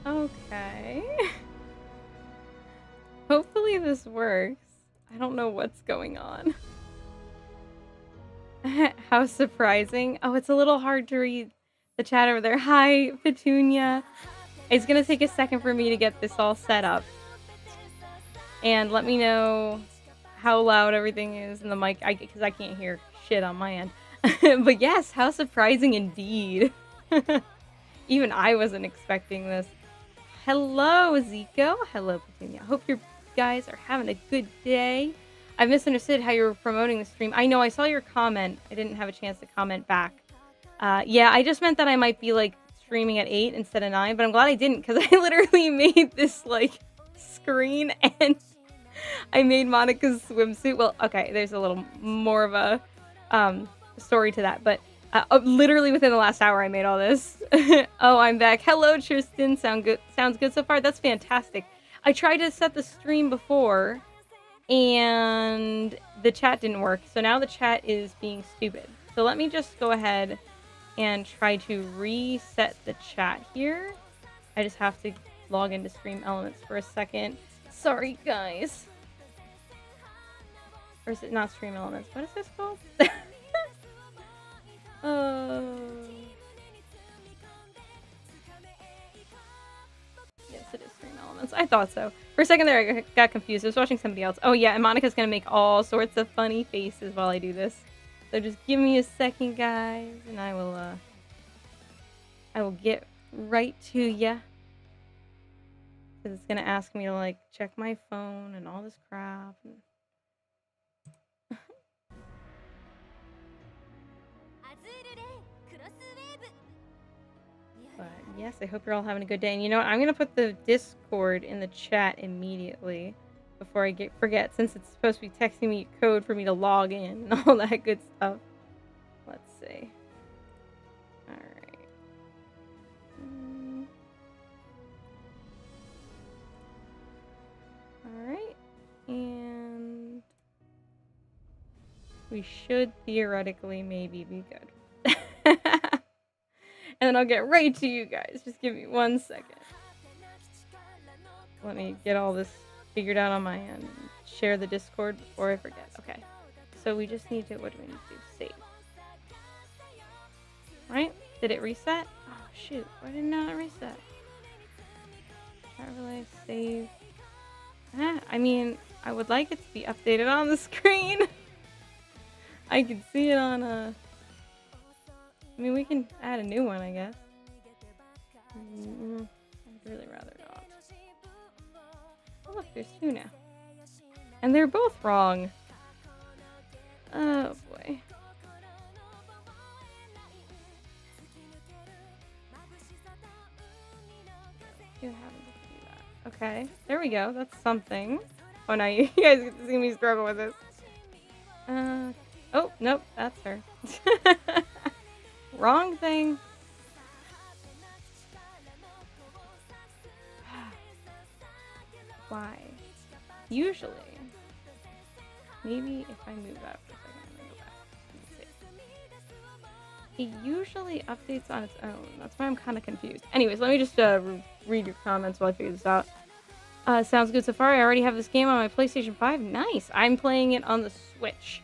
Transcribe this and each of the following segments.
Okay. Hopefully this works. I don't know what's going on. How surprising. Oh, it's a little hard to read the chat over there. Hi, Petunia. It's gonna take a second for me to get this all set up. And let me know how loud everything is in the mic, because I can't hear shit on my end. But yes, how surprising indeed. Even I wasn't expecting this. Hello, Zico. Hello, Petunia. Hope you guys are having a good day. I misunderstood how you were promoting the stream. I know, I saw your comment. I didn't have a chance to comment back. Yeah, I just meant that I might be, like, streaming at 8 instead of 9, but I'm glad I didn't, because I literally made this, like, screen, and I made Monica's swimsuit. Well, okay, there's a little more of a story to that, but literally within the last hour I made all this. Oh, I'm back. Hello, Tristan. Sounds good so far. That's fantastic. I tried to set the stream before, and the chat didn't work, so now the chat is being stupid. So let me just go ahead and try to reset the chat here. I just have to log into Stream Elements for a second. Sorry, guys. Or is it not Stream Elements? What is this called? Yes, it is Stream Elements. I thought so. For a second there, I got confused. I was watching somebody else. Oh yeah, and Monica's gonna make all sorts of funny faces while I do this. So just give me a second, guys, and I will get right to ya. Because it's gonna ask me to, like, check my phone and all this crap. But yes, I hope you're all having a good day. And you know what? I'm gonna put the Discord in the chat immediately before I forget, since it's supposed to be texting me code for me to log in and all that good stuff. Let's see. Alright. Alright. And we should theoretically maybe be good. And then I'll get right to you guys. Just give me 1 second. Let me get all this figured out on my end. Share the Discord before I forget. Okay. So we just need to, what do we need to do? Save. Right? Did it reset? Oh, shoot. Why did it not reset? Can't really save. I mean, I would like it to be updated on the screen. I can see it on a... I mean, we can add a new one, I guess. I'd really rather not. Oh, look, there's 2 now. And they're both wrong. Oh, boy. Okay, there we go. That's something. Oh, now you guys get to see me struggle with this. Oh, nope, that's her. Wrong thing. Why? Usually. Maybe if I move that for a second, I'm gonna go back. It usually updates on its own. That's why I'm kind of confused. Anyways, let me just read your comments while I figure this out. Sounds good so far. I already have this game on my PlayStation 5. Nice. I'm playing it on the Switch.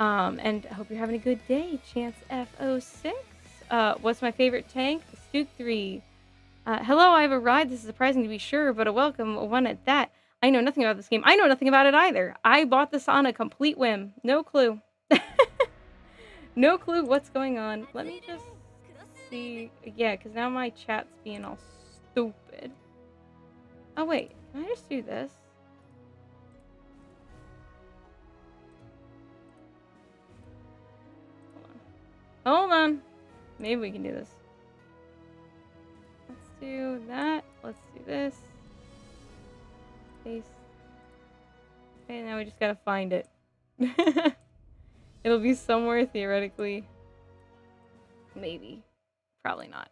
And I hope you're having a good day, Chance F06. What's my favorite tank? The Stuke 3. Hello, I have a ride. This is surprising to be sure, but a welcome one at that. I know nothing about this game. I know nothing about it either. I bought this on a complete whim. No clue. No clue what's going on. Let me just see. Yeah, because now my chat's being all stupid. Oh, wait. Can I just do this? Hold on. Maybe we can do this. Let's do that. Let's do this. Paste. Okay, now we just gotta find it. It'll be somewhere theoretically. Maybe. Probably not.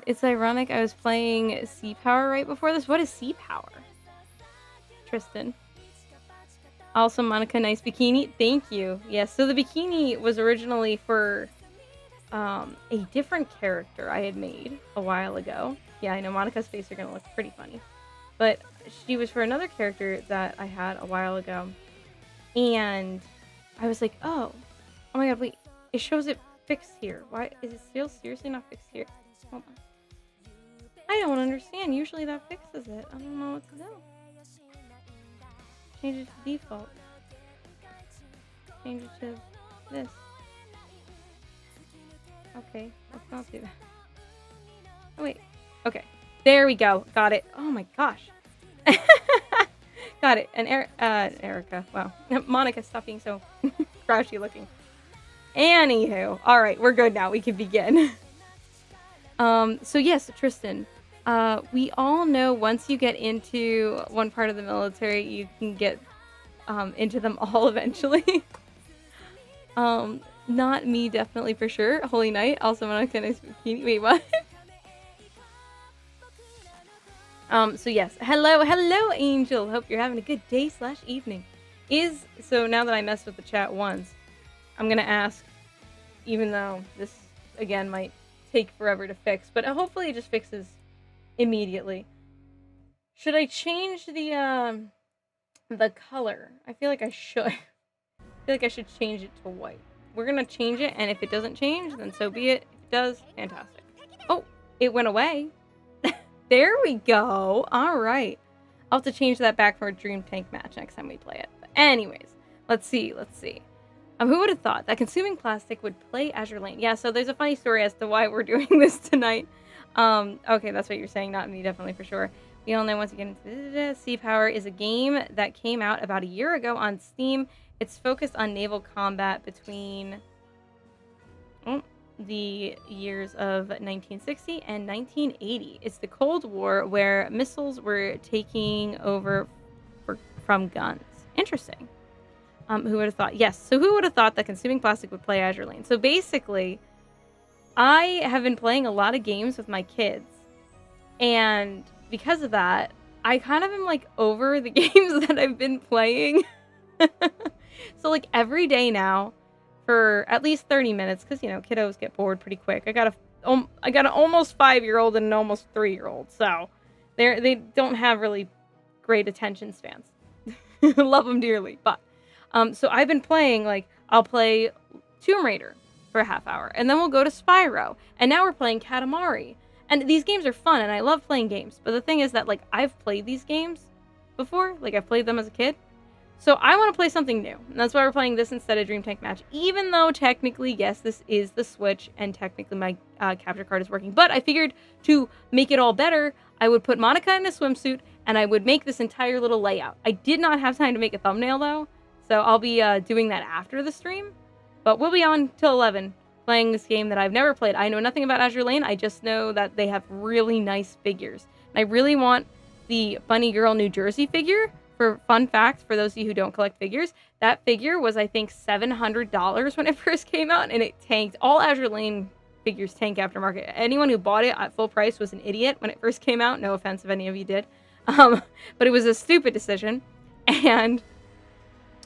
It's ironic. I was playing Sea Power right before this. What is Sea Power? Tristan. Also, Monica, nice bikini. Thank you. Yes, so the bikini was originally for a different character I had made a while ago. Yeah, I know Monica's face are gonna look pretty funny. But she was for another character that I had a while ago. And I was like, oh my god, wait. It shows it fixed here. Why is it still seriously not fixed here? Hold on. I don't understand. Usually that fixes it. I don't know what to do. Change it to default. Change it to this. Okay, let's not do that. Oh wait. Okay. There we go. Got it. Oh my gosh. Got it. And Erica. Wow. Monica, stop being so grouchy looking. Anywho. Alright, we're good now. We can begin. So yes, Tristan. We all know once you get into one part of the military, you can get into them all eventually. Not me, definitely for sure. Holy Knight, also Monica, nice bikini. Wait, what? So yes, hello, Angel. Hope you're having a good day / evening. So now that I messed with the chat once, I'm gonna ask, even though this again might take forever to fix, but hopefully it just fixes immediately. Should I change the color? I feel like I should. I feel like I should change it to white. We're gonna change it, and if it doesn't change, then so be it. If it does, fantastic. Oh, it went away. There we go. All right. I'll have to change that back for a Dream Tank match next time we play it. But anyways, let's see. Who would have thought that consuming plastic would play Azur Lane? Yeah, so there's a funny story as to why we're doing this tonight. Okay, that's what you're saying. Not me, definitely for sure. We all know once you get into this, Sea Power is a game that came out about a year ago on Steam. It's focused on naval combat between the years of 1960 and 1980. It's the Cold War where missiles were taking over from guns. Interesting. Who would have thought? Yes, so who would have thought that consuming plastic would play Azur Lane? So basically, I have been playing a lot of games with my kids, and because of that, I kind of am like over the games that I've been playing. So like every day now, for at least 30 minutes, because kiddos get bored pretty quick. I got an almost 5-year-old and an almost 3-year-old, so they don't have really great attention spans. Love them dearly, but so I've been playing, like, I'll play Tomb Raider for a half hour, and then we'll go to Spyro, and now we're playing Katamari. And these games are fun, and I love playing games, but the thing is that, like, I've played these games before, like, I've played them as a kid, so I want to play something new, and that's why we're playing this instead of Dream Tank Match, even though technically, yes, this is the Switch, and technically my capture card is working, but I figured to make it all better, I would put Monica in a swimsuit, and I would make this entire little layout. I did not have time to make a thumbnail, though, so I'll be doing that after the stream, but we'll be on till 11, playing this game that I've never played. I know nothing about Azur Lane, I just know that they have really nice figures, and I really want the Bunny Girl New Jersey figure. For fun fact, for those of you who don't collect figures, that figure was, I think, $700 when it first came out, and it tanked. All Azur Lane figures tank aftermarket. Anyone who bought it at full price was an idiot when it first came out. No offense if any of you did. But it was a stupid decision, and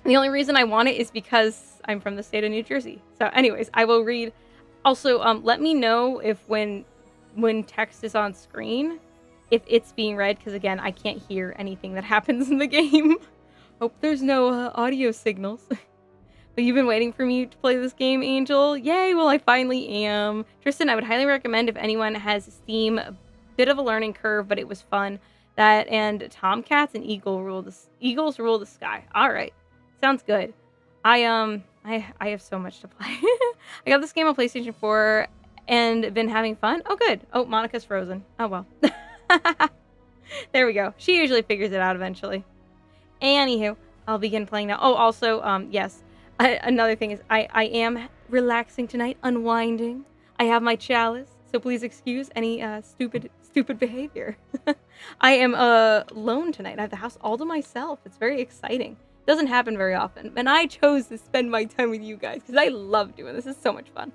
the only reason I want it is because I'm from the state of New Jersey. So anyways, I will read. Also, let me know if when text is on screen, if it's being read, because again, I can't hear anything that happens in the game. Hope there's no audio signals. But you've been waiting for me to play this game, Angel? Yay, well, I finally am. Tristan, I would highly recommend if anyone has Steam, a bit of a learning curve, but it was fun. That and Tomcats and Eagles rule the sky. All right, sounds good. I have so much to play. I got this game on PlayStation 4 and been having fun. Oh, good. Oh, Monica's frozen. Oh, well. There we go. She usually figures it out eventually. Anywho, I'll begin playing now. Oh, also, yes. Another thing is I am relaxing tonight, unwinding. I have my chalice, so please excuse any stupid behavior. I am alone tonight. I have the house all to myself. It's very exciting. Doesn't happen very often. And I chose to spend my time with you guys because I love doing this. It's so much fun.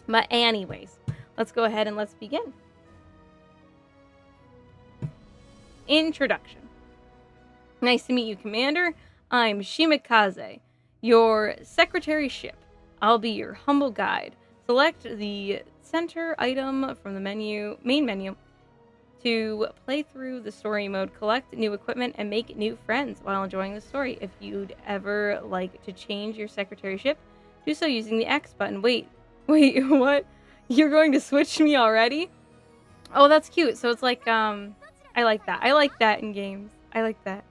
But anyways, let's go ahead and let's begin. Introduction. Nice to meet you, Commander. I'm Shimikaze, your secretary ship. I'll be your humble guide. Select the center item from the main menu, to play through the story mode, collect new equipment, and make new friends while enjoying the story. If you'd ever like to change your secretaryship, do so using the X button. Wait, what? You're going to switch me already? Oh, that's cute. So it's like, I like that. I like that in games. I like that.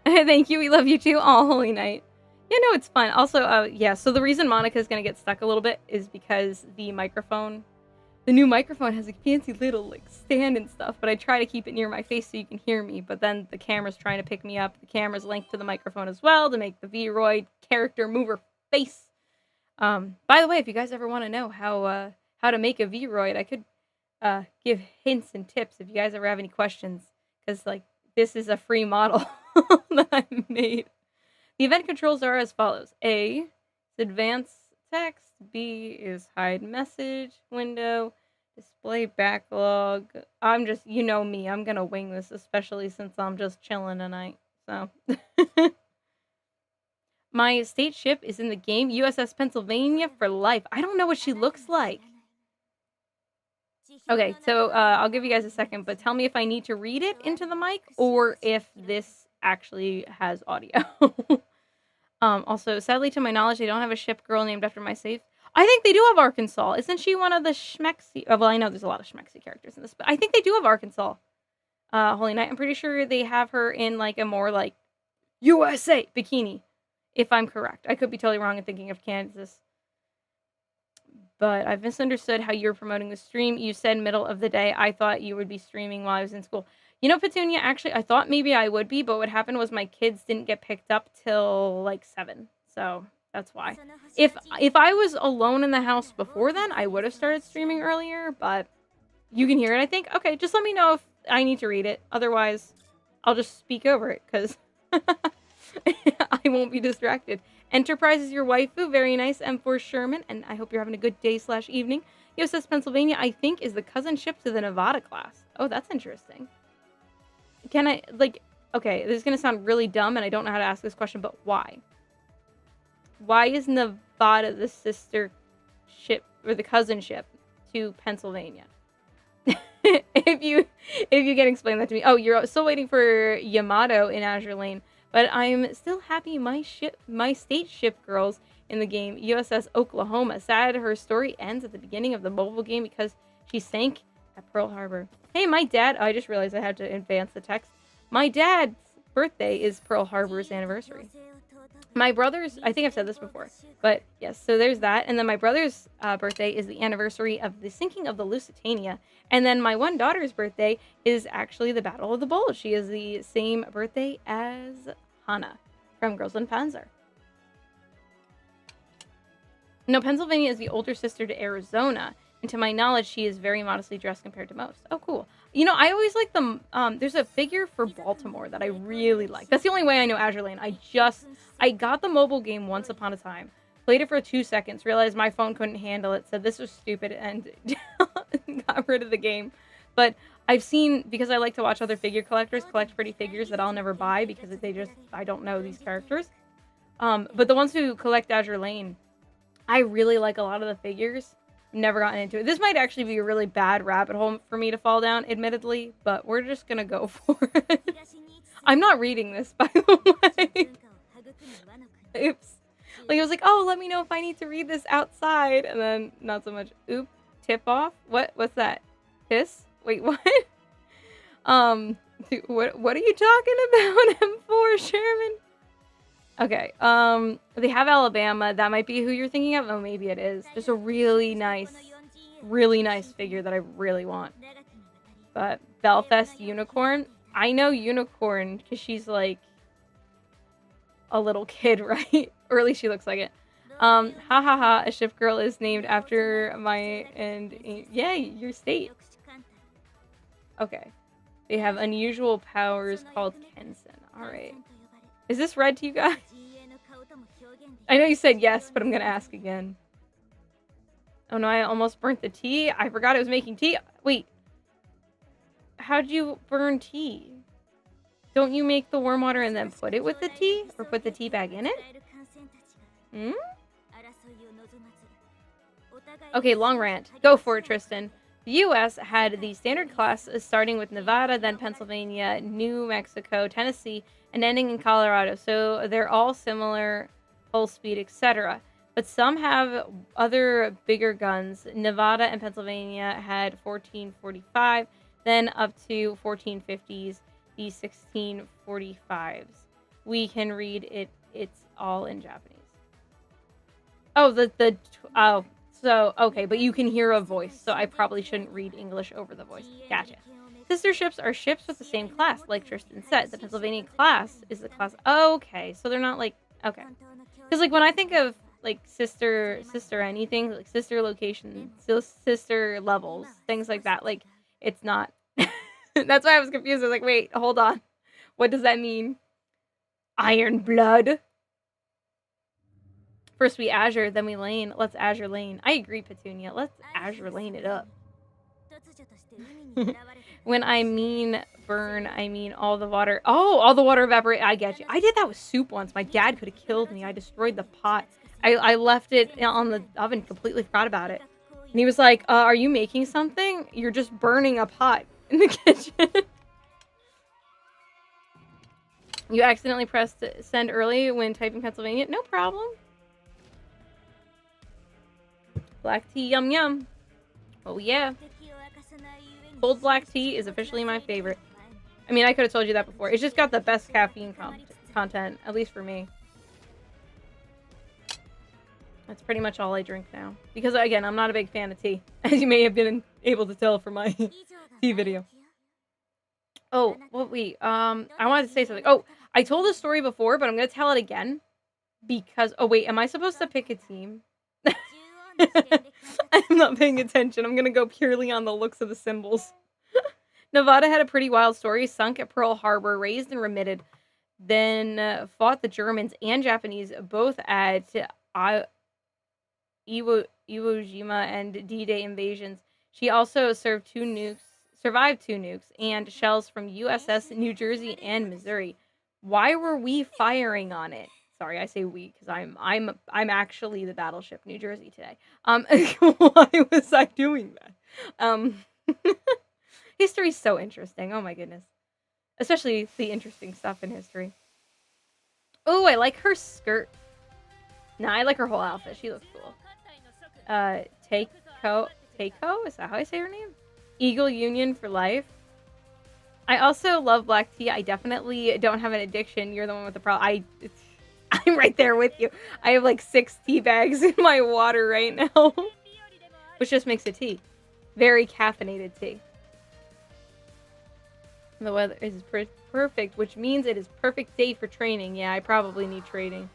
Thank you. We love you too. Oh, Holy Night. Yeah, no, it's fun. Also, yeah, so the reason Monica's gonna get stuck a little bit is because the new microphone has a fancy little, like, stand and stuff, but I try to keep it near my face so you can hear me, but then the camera's trying to pick me up. The camera's linked to the microphone as well to make the Vroid character move her face. By the way, if you guys ever want to know how to make a Vroid, I could give hints and tips if you guys ever have any questions, because, like, this is a free model that I made. The event controls are as follows. A is advance text. B is hide message window. Display backlog. I'm just, you know me, I'm gonna wing this, especially since I'm just chilling tonight. So. My state ship is in the game. USS Pennsylvania for life. I don't know what she looks like. Okay, so I'll give you guys a second, but tell me if I need to read it into the mic or if this actually has audio. Also, sadly, to my knowledge, they don't have a ship girl named after my safe. I think they do have Arkansas. Isn't she one of the schmexy... Oh, well, I know there's a lot of schmexy characters in this, but I think they do have Arkansas. Holy Night. I'm pretty sure they have her in, like, a more, like, USA bikini, if I'm correct. I could be totally wrong in thinking of Kansas. But I've misunderstood how you're promoting the stream. You said middle of the day. I thought you would be streaming while I was in school. You know, Petunia, actually, I thought maybe I would be, but what happened was my kids didn't get picked up till, like, 7. So that's why. If I was alone in the house before then, I would have started streaming earlier, but you can hear it, I think. Okay, just let me know if I need to read it. Otherwise, I'll just speak over it, because I won't be distracted. Enterprise is your waifu. Very nice. M4 Sherman, and I hope you're having a good day/evening. USS Pennsylvania, I think, is the cousin ship to the Nevada class. Oh, that's interesting. Can I, like, okay, this is going to sound really dumb, and I don't know how to ask this question, but why? Why is Nevada the sister ship, or the cousin ship, to Pennsylvania? if you can explain that to me. Oh, you're still waiting for Yamato in Azure Lane. But I'm still happy my state ship girls in the game, USS Oklahoma. Sad her story ends at the beginning of the mobile game because she sank at Pearl Harbor. Hey, my dad, I just realized I had to advance the text. My dad's birthday is Pearl Harbor's anniversary. My brother's, I think I've said this before, but yes, so there's that. And then my brother's birthday is the anniversary of the sinking of the Lusitania. And then my one daughter's birthday is actually the Battle of the Bulge. She is the same birthday as Hana from Girls und Panzer. No, Pennsylvania is the older sister to Arizona. And to my knowledge, she is very modestly dressed compared to most. Oh, cool. You know, I always like the, there's a figure for Baltimore that I really like. That's the only way I know Azure Lane. I got the mobile game once upon a time, played it for 2 seconds, realized my phone couldn't handle it, said this was stupid, and got rid of the game. But I've seen, because I like to watch other figure collectors collect pretty figures that I'll never buy because I don't know these characters. But the ones who collect Azure Lane, I really like a lot of the figures. Never gotten into it. This might actually be a really bad rabbit hole for me to fall down, admittedly, but we're just gonna go for it. I'm not reading this, by the way. Oops. Like, I was like, oh, let me know if I need to read this outside, and then not so much. Oop. Tip off? What's that? Piss? Wait, what? What are you talking about, M4 Sherman? Okay, they have Alabama. That might be who you're thinking of. Oh, maybe it is. Just a really nice figure that I really want. But Belfast Unicorn. I know Unicorn because she's like a little kid, right? Or at least she looks like it. Ha ha ha. A ship girl is named after yeah, your state. Okay. They have unusual powers called Kensen. All right. Is this read to you guys? I know you said yes, but I'm going to ask again. Oh no, I almost burnt the tea. I forgot I was making tea. Wait. How'd you burn tea? Don't you make the warm water and then put it with the tea? Or put the tea bag in it? Hmm? Okay, long rant. Go for it, Tristan. The U.S. had the standard class starting with Nevada, then Pennsylvania, New Mexico, Tennessee, and ending in Colorado. So they're all similar, full speed, etc. But some have other bigger guns. Nevada and Pennsylvania had 1445, then up to 1450s, the 1645s. We can read it. It's all in Japanese. Oh, oh, so, okay, but you can hear a voice, so I probably shouldn't read English over the voice. Gotcha. Sister ships are ships with the same class, like Tristan said. The Pennsylvania class is the class. Okay, so they're not like, okay. Because, like, when I think of, like, sister anything, like, sister location, sister levels, things like that, like, it's not. That's why I was confused. I was like, wait, hold on. What does that mean? Iron blood. First we Azure, then we lane. Let's Azure lane. I agree, Petunia. Let's Azure lane it up. When I mean burn, I mean all the water. Oh, all the water evaporate. I get you. I did that with soup once. My dad could have killed me. I destroyed the pot. I left it on the oven, completely forgot about it. And he was like, are you making something? You're just burning a pot in the kitchen. You accidentally pressed send early when typing Pennsylvania? No problem. Black tea, yum yum. Oh yeah. Cold black tea is officially my favorite. I mean, I could have told you that before. It's just got the best caffeine content, at least for me. That's pretty much all I drink now. Because, again, I'm not a big fan of tea. As you may have been able to tell from my tea video. Oh, well, wait. I wanted to say something. Oh, I told this story before, but I'm going to tell it again. Because, oh, wait. Am I supposed to pick a team? I'm not paying attention. I'm going to go purely on the looks of the symbols. Nevada had a pretty wild story. Sunk at Pearl Harbor, raised and remitted. Then fought the Germans and Japanese, both at Iwo Jima and D-Day invasions. She also survived two nukes and shells from USS New Jersey and Missouri. Why were we firing on it? Sorry, I say we because I'm actually the battleship New Jersey today. Why was I doing that? History's so interesting. Oh my goodness, especially the interesting stuff in history. Oh, I like her skirt. Nah, I like her whole outfit. She looks cool. Takeo, is that how I say her name? Eagle Union for life. I also love black tea. I definitely don't have an addiction. You're the one with the problem. I'm right there with you. I have like 6 tea bags in my water right now. Which just makes it tea. Very caffeinated tea. The weather is perfect, which means it is perfect day for training. Yeah, I probably need training.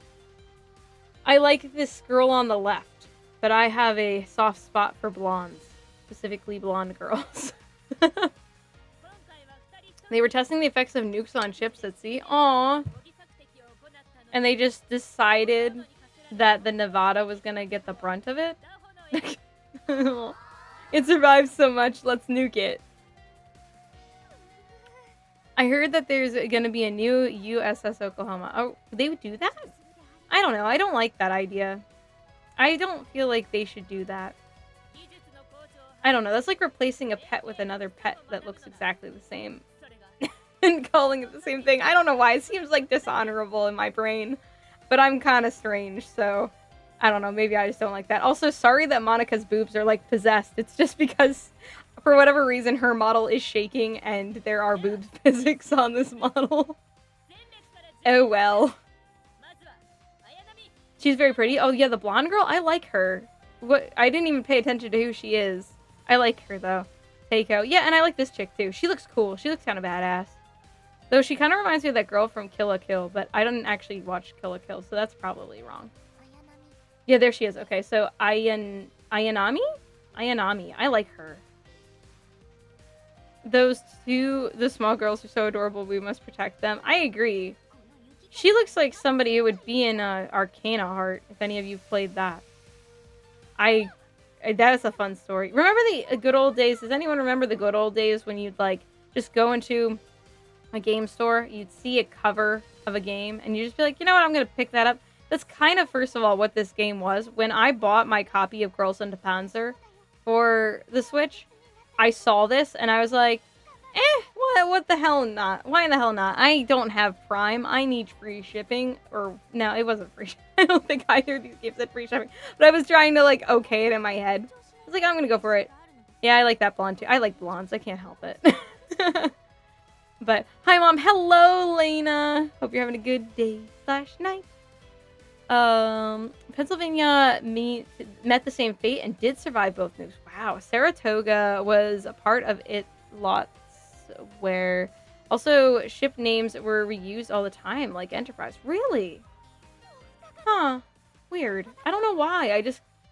I like this girl on the left, but I have a soft spot for blondes. Specifically blonde girls. They were testing the effects of nukes on ships at sea. Aww. And they just decided that the Nevada was gonna get the brunt of it. It survived so much, let's nuke it. I heard that there's gonna be a new USS Oklahoma. Oh, they would do that? I don't know. I don't like that idea. I don't feel like they should do that. I don't know. That's like replacing a pet with another pet that looks exactly the same. And calling it the same thing. I don't know why. It seems like dishonorable in my brain. But I'm kind of strange, so I don't know. Maybe I just don't like that. Also, sorry that Monica's boobs are like possessed. It's just because for whatever reason her model is shaking and there are boobs physics on this model. Oh well. She's very pretty. Oh yeah, the blonde girl? I like her. What? I didn't even pay attention to who she is. I like her though. Takeo. Yeah, and I like this chick too. She looks cool. She looks kind of badass. Though she kind of reminds me of that girl from Kill la Kill, but I didn't actually watch Kill la Kill, so that's probably wrong. Yeah, there she is. Okay, so Ayanami? Ayanami. I like her. Those two, the small girls are so adorable. We must protect them. I agree. She looks like somebody who would be in Arcana Heart, if any of you played that. That is a fun story. Remember the good old days? Does anyone remember the good old days when you'd like just go into a game store, you'd see a cover of a game, and you'd just be like, you know what, I'm gonna pick that up. That's kind of, first of all, what this game was. When I bought my copy of Girls into Panzer for the Switch, I saw this and I was like, what the hell not? Why in the hell not? I don't have Prime. I need free shipping. Or, no, it wasn't free. I don't think either of these games had free shipping. But I was trying to, like, okay it in my head. I was like, I'm gonna go for it. Yeah, I like that blonde, too. I like blondes. I can't help it. But, hi, Mom. Hello, Lena. Hope you're having a good day / night. Pennsylvania met the same fate and did survive both nukes. Wow. Saratoga was a part of it lots where also ship names were reused all the time, like Enterprise. Really? Huh. Weird. I don't know why.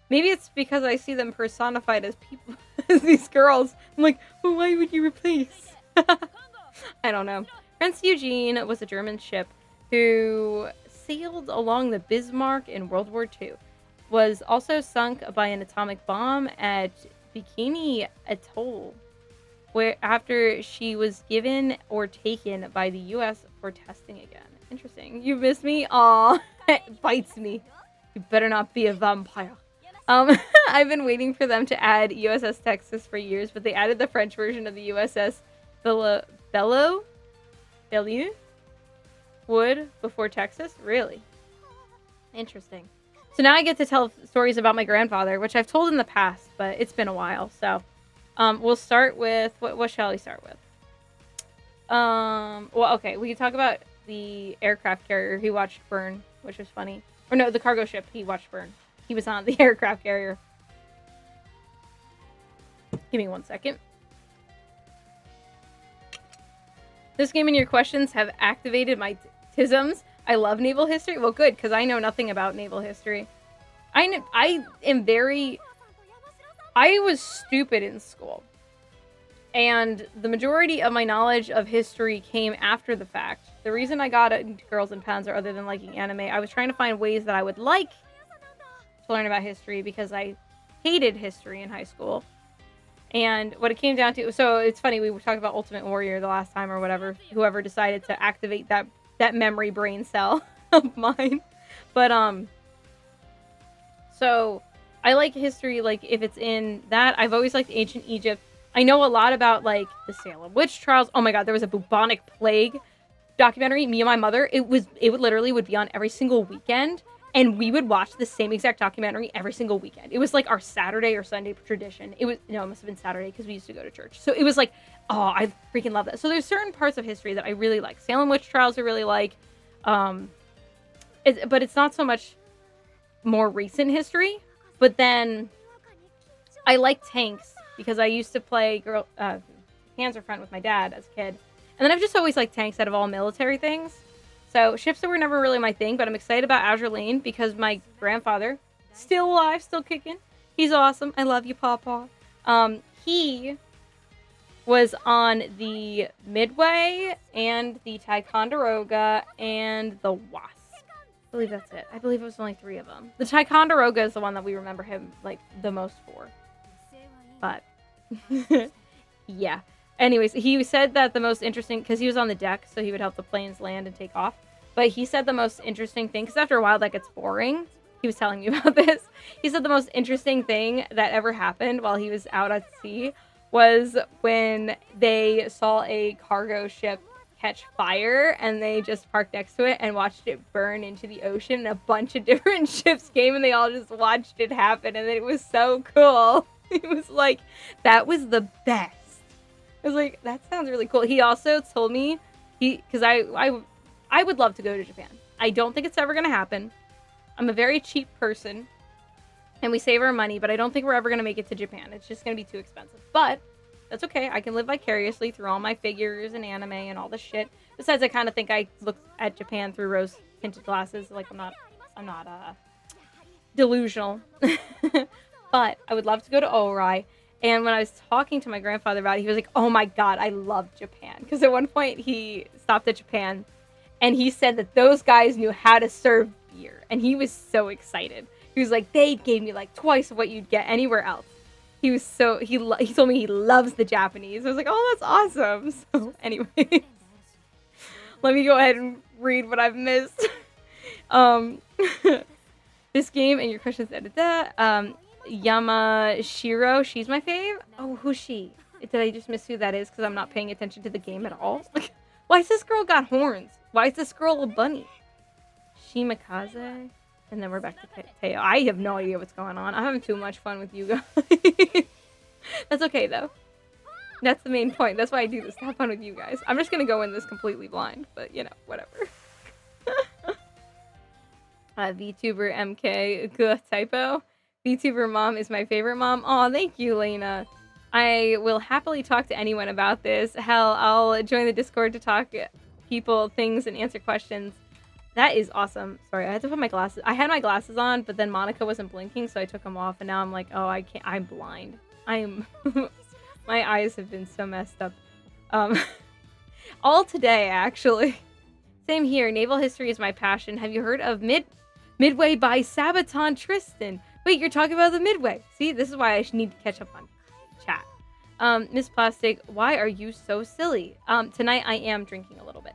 Maybe it's because I see them personified as people, as these girls. I'm like, well, why would you replace? I don't know. Prince Eugene was a German ship who sailed along the Bismarck in World War II. Was also sunk by an atomic bomb at Bikini Atoll, where after she was given or taken by the U.S. for testing again. Interesting. You miss me? Aw, it bites me. You better not be a vampire. I've been waiting for them to add USS Texas for years, but they added the French version of the USS Belleau Wood before Texas? Really? Interesting. So now I get to tell stories about my grandfather, which I've told in the past, but it's been a while. So we'll start with, what shall we start with? Well, okay, we can talk about the aircraft carrier he watched burn, which was funny. Or no, the cargo ship he watched burn. He was on the aircraft carrier. Give me 1 second. This game and your questions have activated my tisms. I love naval history. Well, good, because I know nothing about naval history. I was stupid in school. And the majority of my knowledge of history came after the fact. The reason I got into Girls in Panzer, other than liking anime, I was trying to find ways that I would like to learn about history because I hated history in high school. And what it came down to, so it's funny, we were talking about Ultimate Warrior the last time or whatever, whoever decided to activate that memory brain cell of mine. But, so I like history, like, if it's in that. I've always liked ancient Egypt. I know a lot about, like, the Salem witch trials. Oh my god, there was a bubonic plague documentary. Me and my mother, it would literally be on every single weekend. And we would watch the same exact documentary every single weekend. It was like our Saturday or Sunday tradition. It must have been Saturday because we used to go to church. So it was like, oh, I freaking love that. So there's certain parts of history that I really like. Salem witch trials I really like. But it's not so much more recent history. But then I like tanks because I used to play Panzerfront with my dad as a kid. And then I've just always liked tanks out of all military things. So, ships were never really my thing, but I'm excited about Azur Lane because my grandfather, still alive, still kicking. He's awesome. I love you, Pawpaw. He was on the Midway and the Ticonderoga and the Wasp. I believe that's it. I believe it was only 3 of them. The Ticonderoga is the one that we remember him, like, the most for. But, yeah. Anyways, he said that the most interesting, because he was on the deck, so he would help the planes land and take off. But he said the most interesting thing, because after a while that gets boring. He was telling me about this. He said the most interesting thing that ever happened while he was out at sea was when they saw a cargo ship catch fire and they just parked next to it and watched it burn into the ocean. And a bunch of different ships came and they all just watched it happen. And it was so cool. It was like, that was the best. I was like, that sounds really cool. He also told me, because I would love to go to Japan. I don't think it's ever going to happen. I'm a very cheap person, and we save our money, but I don't think we're ever going to make it to Japan. It's just going to be too expensive. But that's okay. I can live vicariously through all my figures and anime and all this shit. Besides, I kind of think I look at Japan through rose-tinted glasses. Like, I'm not delusional. But I would love to go to Ori. And when I was talking to my grandfather about it, he was like, oh my god, I love Japan. Because at one point, he stopped at Japan, and he said that those guys knew how to serve beer. And he was so excited. He was like, they gave me like twice what you'd get anywhere else. He was so, he told me he loves the Japanese. I was like, oh, that's awesome. So anyway, let me go ahead and read what I've missed. This game and your questions. Yamashiro, she's my fave. Oh, who's she? Did I just miss who that is because I'm not paying attention to the game at all? Why has this girl got horns? Why is this girl a bunny? Shimakaze. And then we're back to Teo. I have no idea what's going on. I'm having too much fun with you guys. That's okay, though. That's the main point. That's why I do this, to have fun with you guys. I'm just going to go in this completely blind. But, you know, whatever. VTuber MK. Good typo. VTuber mom is my favorite mom. Aw, thank you, Lena. I will happily talk to anyone about this. Hell, I'll join the Discord to talk people, things, and answer questions. That is awesome. Sorry, I had to put my glasses. I had my glasses on, but then Monica wasn't blinking, so I took them off, and now I'm like, oh, I can't. I'm blind. I'm. My eyes have been so messed up. All today, actually. Same here. Naval history is my passion. Have you heard of Midway by Sabaton Tristan? Wait, you're talking about the Midway. See, this is why I need to catch up on chat. Miss Plastic, why are you so silly? Tonight I am drinking a little bit.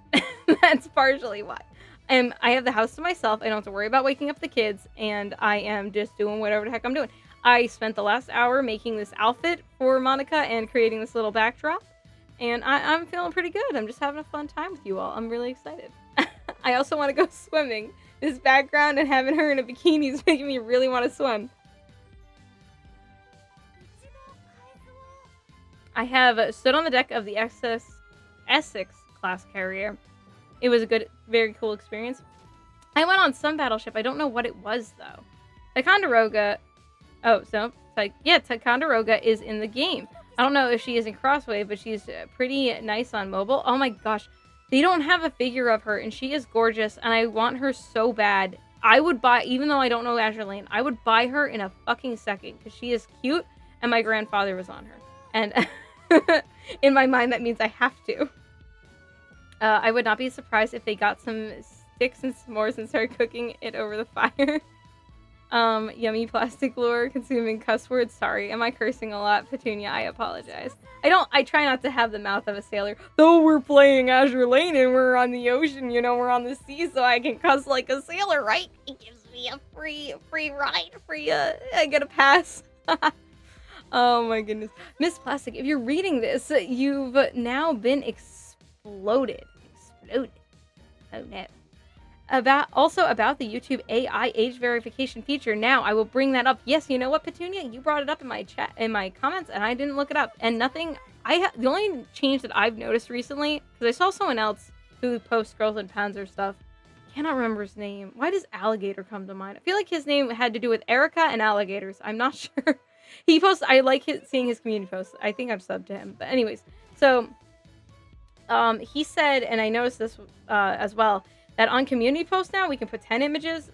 That's partially why. I have the house to myself. I don't have to worry about waking up the kids, and I am just doing whatever the heck I'm doing. I spent the last hour making this outfit for Monica and creating this little backdrop, and I'm feeling pretty good. I'm just having a fun time with you all. I'm really excited. I also want to go swimming. This background and having her in a bikini is making me really want to swim. I have stood on the deck of the Essex class carrier. It was a good, very cool experience. I went on some battleship. I don't know what it was, though. Ticonderoga... Oh, so... Yeah, Ticonderoga is in the game. I don't know if she is in Crosswave, but she's pretty nice on mobile. Oh my gosh. They don't have a figure of her, and she is gorgeous, and I want her so bad. I would buy... Even though I don't know Azur Lane, I would buy her in a fucking second, because she is cute, and my grandfather was on her. And in my mind, that means I have to. I would not be surprised if they got some sticks and s'mores and started cooking it over the fire. Yummy plastic lure, consuming cuss words. Sorry, am I cursing a lot? Petunia, I apologize. I try not to have the mouth of a sailor. Though we're playing Azur Lane and we're on the ocean, you know, we're on the sea, so I can cuss like a sailor, right? It gives me a free ride, I get a pass. Oh my goodness. Miss Plastic, if you're reading this, you've now been exploded. Oh no. About the YouTube AI age verification feature. Now I will bring that up. Yes, you know what, Petunia? You brought it up in my chat, in my comments, and I didn't look it up. And nothing. The only change that I've noticed recently, because I saw someone else who posts Girls and Panzer stuff. Cannot remember his name. Why does Alligator come to mind? I feel like his name had to do with Erica and alligators. I'm not sure. He posts. I like seeing his community posts. I think I've subbed to him. But anyways, so he said, and I noticed this as well, that on community posts now we can put 10 images.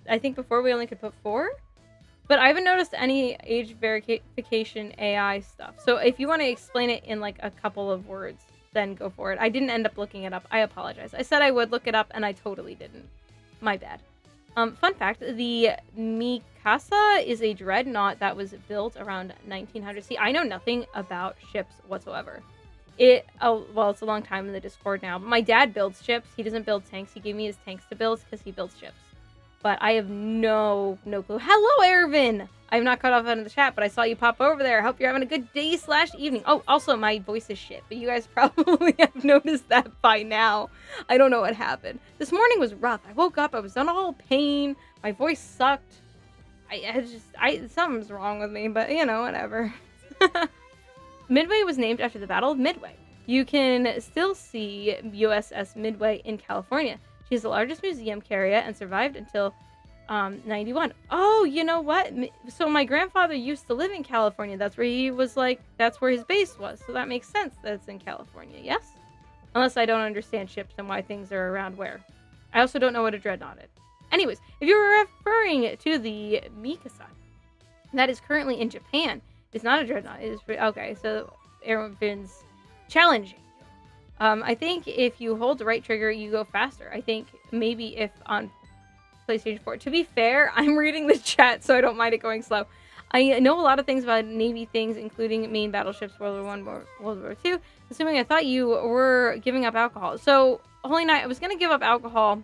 I think before we only could put 4. But I haven't noticed any age verification AI stuff. So if you want to explain it in like a couple of words, then go for it. I didn't end up looking it up. I apologize. I said I would look it up and I totally didn't. My bad. Fun fact, the Mikasa is a dreadnought that was built around 1900. See, I know nothing about ships whatsoever. Well, it's a long time in the Discord now, but my dad builds ships. He doesn't build tanks. He gave me his tanks to build because he builds ships. But I have no clue. Hello, Ervin! I have not cut off out of the chat, but I saw you pop over there. I hope you're having a good day / evening. Oh, also, my voice is shit, but you guys probably have noticed that by now. I don't know what happened. This morning was rough. I woke up, I was in all pain. My voice sucked. Something's wrong with me, but you know, whatever. Midway was named after the Battle of Midway. You can still see USS Midway in California. She is the largest museum carrier and survived until 91. Oh, you know what? So my grandfather used to live in California. That's where he was that's where his base was. So that makes sense that it's in California, yes? Unless I don't understand ships and why things are around where. I also don't know what a dreadnought is. Anyways, if you're referring to the Mikasa, that is currently in Japan. It's not a dreadnought. It is okay. So Erwin's challenging you. I think if you hold the right trigger, you go faster. I think maybe if on PlayStation 4. To be fair, I'm reading the chat, so I don't mind it going slow. I know a lot of things about Navy things, including main battleships, World War I, World War II. Assuming I thought you were giving up alcohol. So Holy Knight, I was gonna give up alcohol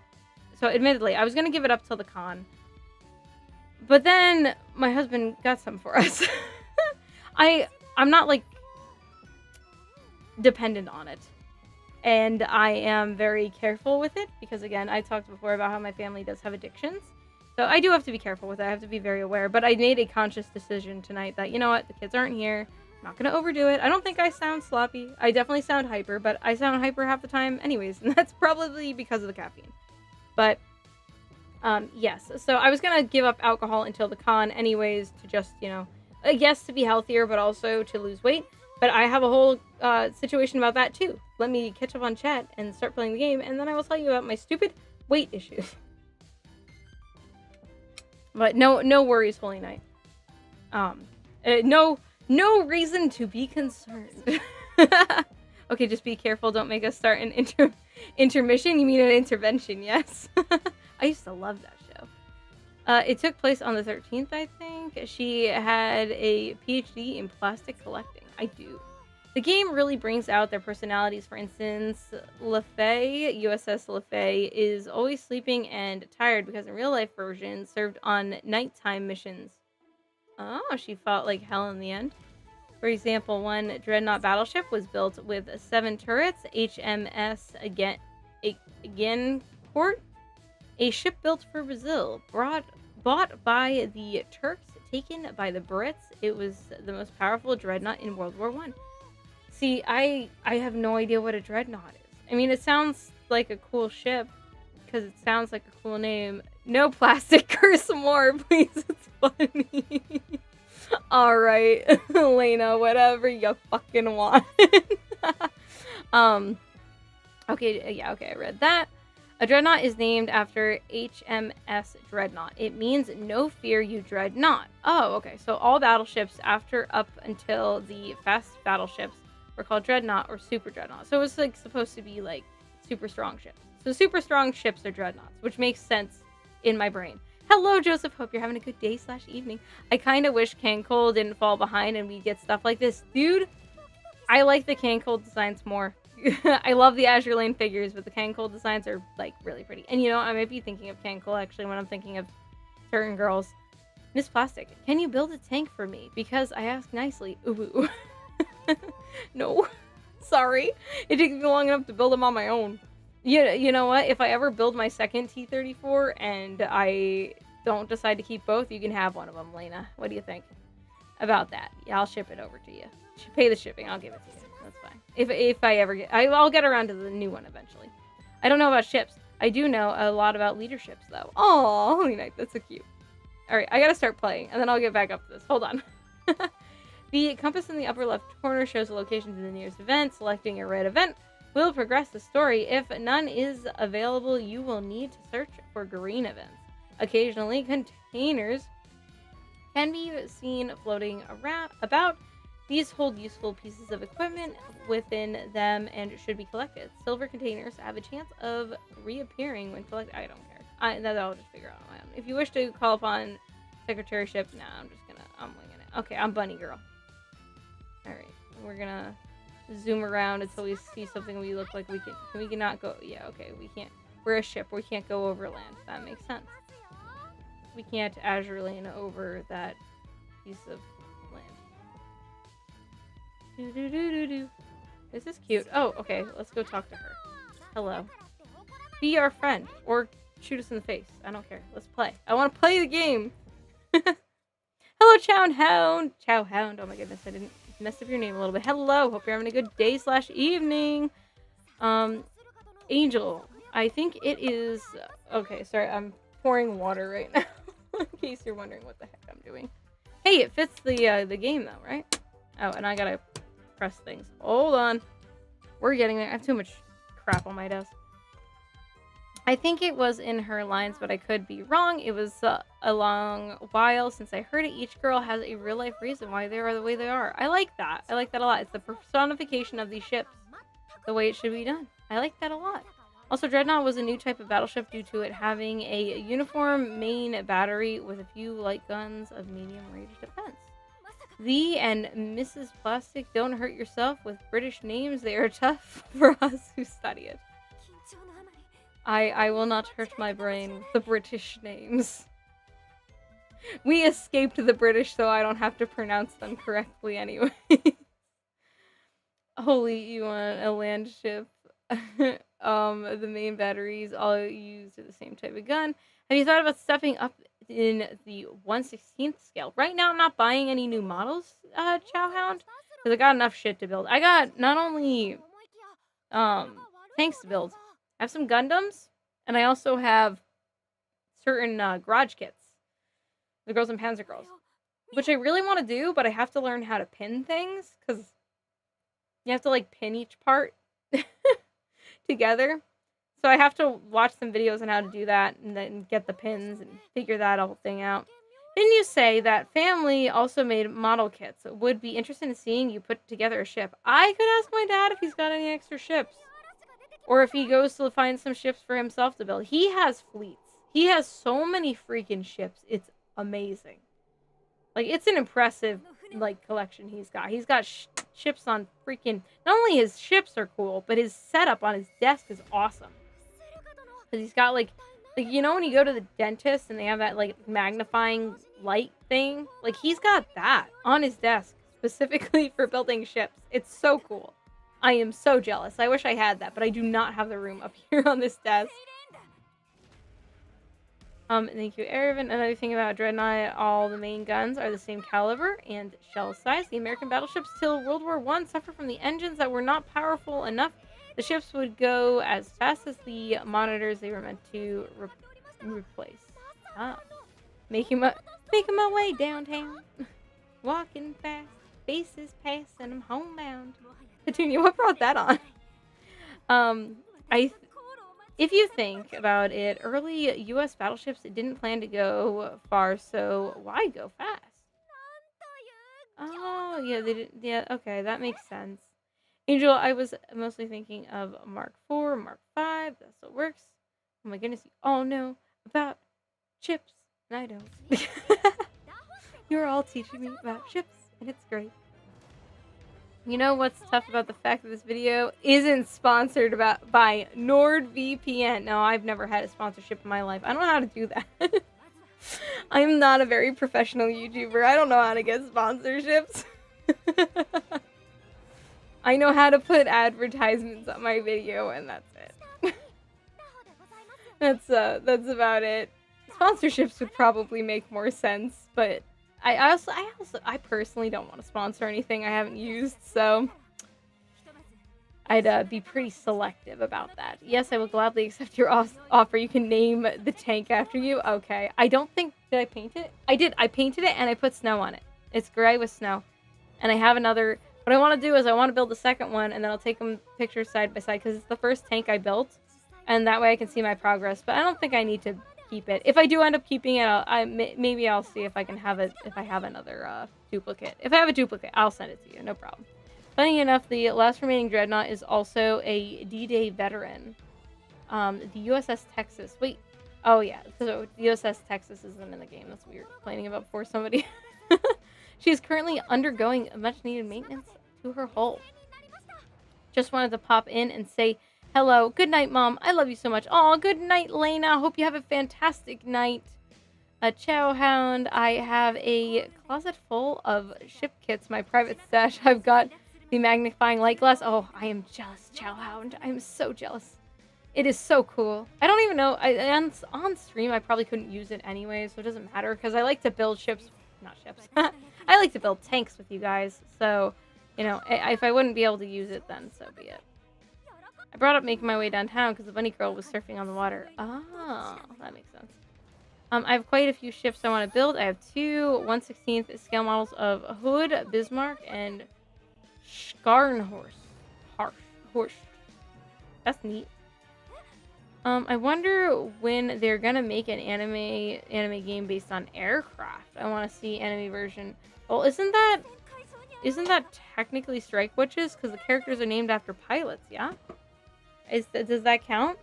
So admittedly, I was gonna give it up till the con. But then my husband got some for us. I'm not like dependent on it. And I am very careful with it because, again, I talked before about how my family does have addictions. So I do have to be careful with it. I have to be very aware. But I made a conscious decision tonight that, you know what, the kids aren't here. I'm not going to overdo it. I don't think I sound sloppy. I definitely sound hyper, but I sound hyper half the time anyways. And that's probably because of the caffeine. But, yes. So I was going to give up alcohol until the con anyways to just, yes, to be healthier, but also to lose weight. But I have a whole situation about that too. Let me catch up on chat and start playing the game, and then I will tell you about my stupid weight issues. But no worries, Holy Night. No reason to be concerned. Okay, just be careful. Don't make us start an intermission. You mean an intervention? Yes. I used to love that show. It took place on the 13th, I think. She had a PhD in plastic collecting. I do. The game really brings out their personalities. For instance, LaFay, USS LaFay, is always sleeping and tired because in real life version served on nighttime missions. Oh, she fought like hell in the end. For example, one dreadnought battleship was built with 7 turrets, HMS again Port, a ship built for Brazil, bought by the Turks, taken by the Brits. It was the most powerful dreadnought in World War I. See, I have no idea what a dreadnought is. I mean, it sounds like a cool ship because it sounds like a cool name. No plastic, curse more, please. It's funny. All right, Elena, whatever you fucking want. Okay, yeah, okay, I read that. A dreadnought is named after HMS Dreadnought. It means no fear, you dread not. Oh, okay. So all battleships up until the fast battleships were called dreadnought or super dreadnought. So it was like supposed to be like super strong ships. So super strong ships are dreadnoughts, which makes sense in my brain. Hello, Joseph. Hope you're having a good day / evening. I kind of wish Can Cole didn't fall behind and we get stuff like this. Dude, I like the Can Cole designs more. I love the Azure Lane figures, but the Can Cole designs are like really pretty. And I might be thinking of Can Cole actually when I'm thinking of certain girls. Miss Plastic, can you build a tank for me? Because I asked nicely. Ooh. No. Sorry. It takes me long enough to build them on my own. You know what? If I ever build my second T-34 and I don't decide to keep both, you can have one of them, Lena. What do you think about that? Yeah, I'll ship it over to you. Pay the shipping. I'll give it to you. That's fine. If I ever I'll get around to the new one eventually. I don't know about ships. I do know a lot about leaderships, though. Oh, Holy Night. That's so cute. All right, I gotta start playing, and then I'll get back up to this. Hold on. The compass in the upper left corner shows the location to the nearest event. Selecting a red event will progress the story. If none is available, you will need to search for green events. Occasionally, containers can be seen floating about. These hold useful pieces of equipment within them and should be collected. Silver containers have a chance of reappearing when collected. I don't care. That I'll just figure out on my own. If you wish to call upon secretaryship, I'm winging it. Okay, I'm bunny girl. Alright, we're gonna zoom around until we see something we look like we cannot go. Yeah, okay, we can't. We're a ship. We can't go over land. That makes sense. We can't Azure Lane over that piece of land. This is cute. Oh, okay. Let's go talk to her. Hello. Be our friend. Or shoot us in the face. I don't care. Let's play. I want to play the game. Hello, Chow Hound. Chow Hound. Oh my goodness. I didn't mess up your name a little bit. Hello. Hope you're having a good day / evening. Angel. I think it is... Okay, sorry. I'm pouring water right now. In case you're wondering what the heck I'm doing. Hey, it fits the game though, right? Oh, and I gotta press things. Hold on. We're getting there. I have too much crap on my desk. I think it was in her lines, but I could be wrong. It was a long while since I heard it. Each girl has a real-life reason why they are the way they are. I like that. I like that a lot. It's the personification of these ships, the way it should be done. I like that a lot. Also, Dreadnought was a new type of battleship due to it having a uniform main battery with a few light guns of medium-range defense. The and Mrs. Plastic, don't hurt yourself with British names. They are tough for us who study it. I will not hurt my brain with the British names. We escaped the British, so I don't have to pronounce them correctly anyway. Holy, you want a land ship? The main batteries all used the same type of gun. Have you thought about stepping up in the 1/16th scale? Right now, I'm not buying any new models, Chowhound, because I got enough shit to build. I got not only tanks to build, I have some Gundams, and I also have certain garage kits, the Girls and Panzer Girls, which I really want to do, but I have to learn how to pin things because you have to like pin each part together. So I have to watch some videos on how to do that and then get the pins and figure that whole thing out. Didn't you say that family also made model kits? Would be interested in seeing you put together a ship. I could ask my dad if he's got any extra ships. Or if he goes to find some ships for himself to build. He has fleets. He has so many freaking ships. It's amazing. Like, it's an impressive, like, collection he's got. He's got ships on freaking... Not only his ships are cool, but his setup on his desk is awesome. Because he's got, like, you know when you go to the dentist and they have that, like, magnifying light thing? Like, he's got that on his desk specifically for building ships. It's so cool. I am so jealous. I wish I had that, but I do not have the room up here on this desk. Thank you, Ervin. Another thing about Dreadnought, all the main guns are the same caliber and shell size. The American battleships till World War I suffered from the engines that were not powerful enough. The ships would go as fast as the monitors they were meant to replace. Ah. Making my way downtown. Walking fast. Faces passing, I'm homebound. Petunia, what brought that on? If you think about it, early U.S. battleships didn't plan to go far, so why go fast? Oh, yeah, they did. Yeah, okay, that makes sense. Angel, I was mostly thinking of Mark IV, Mark V. That still works. Oh my goodness, you all know about ships, and I don't. You're all teaching me about ships, and it's great. You know what's tough about the fact that this video isn't sponsored by NordVPN? No, I've never had a sponsorship in my life. I don't know how to do that. I'm not a very professional YouTuber. I don't know how to get sponsorships. I know how to put advertisements on my video, and that's it. That's about it. Sponsorships would probably make more sense, but I personally don't want to sponsor anything I haven't used, so I'd be pretty selective about that. Yes, I will gladly accept your offer. You can name the tank after you. Okay. I don't think... Did I paint it? I did. I painted it and I put snow on it. It's gray with snow. And I have another... What I want to do is I want to build the second one, and then I'll take them pictures side by side, because it's the first tank I built, and that way I can see my progress. But I don't think I need to keep it. If I do end up keeping it, maybe I'll see if I can have it, if I have another duplicate. If I have a duplicate, I'll send it to you, no problem. Funny enough, the last remaining Dreadnought is also a D-Day veteran. The USS Texas. Wait. Oh, yeah. So the USS Texas isn't in the game. That's what we were complaining about before somebody. She is currently undergoing much-needed maintenance to her hull. Just wanted to pop in and say hello. Good night, Mom. I love you so much. Aw, good night, Lena. Hope you have a fantastic night. A Chowhound. I have a closet full of ship kits, my private stash. I've got the magnifying light glass. Oh, I am jealous, Chowhound. I am so jealous. It is so cool. I don't even know. On stream, I probably couldn't use it anyway, so it doesn't matter, because I like to build ships. Not ships. I like to build tanks with you guys, so, you know, if I wouldn't be able to use it, then so be it. I brought up making my way downtown because the bunny girl was surfing on the water. Oh, that makes sense. I have quite a few ships I want to build. I have two 1/16th scale models of Hood, Bismarck, and Scharnhorst. Horst. That's neat. I wonder when they're gonna make an anime game based on aircraft. I want to see anime version. Well, isn't that technically Strike Witches? Because the characters are named after pilots, yeah? Does that count?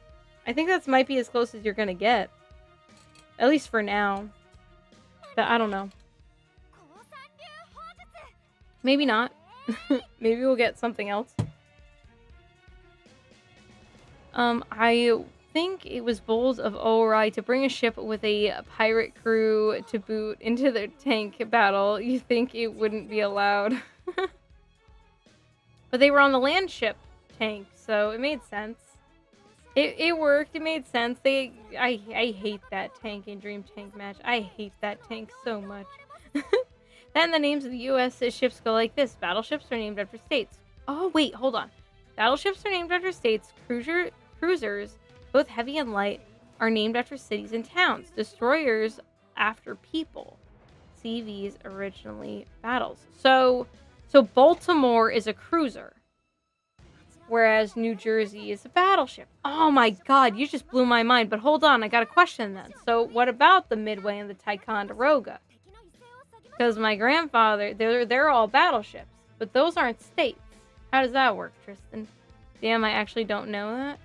I think that might be as close as you're gonna get. At least for now. But I don't know. Maybe not. Maybe we'll get something else. I think it was bold of Ori to bring a ship with a pirate crew to boot into their tank battle. You think it wouldn't be allowed. But they were on the land ship tank, so it made sense. It worked. It made sense. I hate that tank in Dream Tank match. I hate that tank so much. Then the names of the U.S. ships go like this. Battleships are named after states. Oh, wait, hold on. Battleships are named after states. Cruisers, both heavy and light, are named after cities and towns. Destroyers after people. CVs originally battles. So Baltimore is a cruiser, whereas New Jersey is a battleship. Oh my god, you just blew my mind. But hold on, I got a question then. So what about the Midway and the Ticonderoga? Because my grandfather, they're all battleships, but those aren't states. How does that work, Tristan? Damn, I actually don't know that.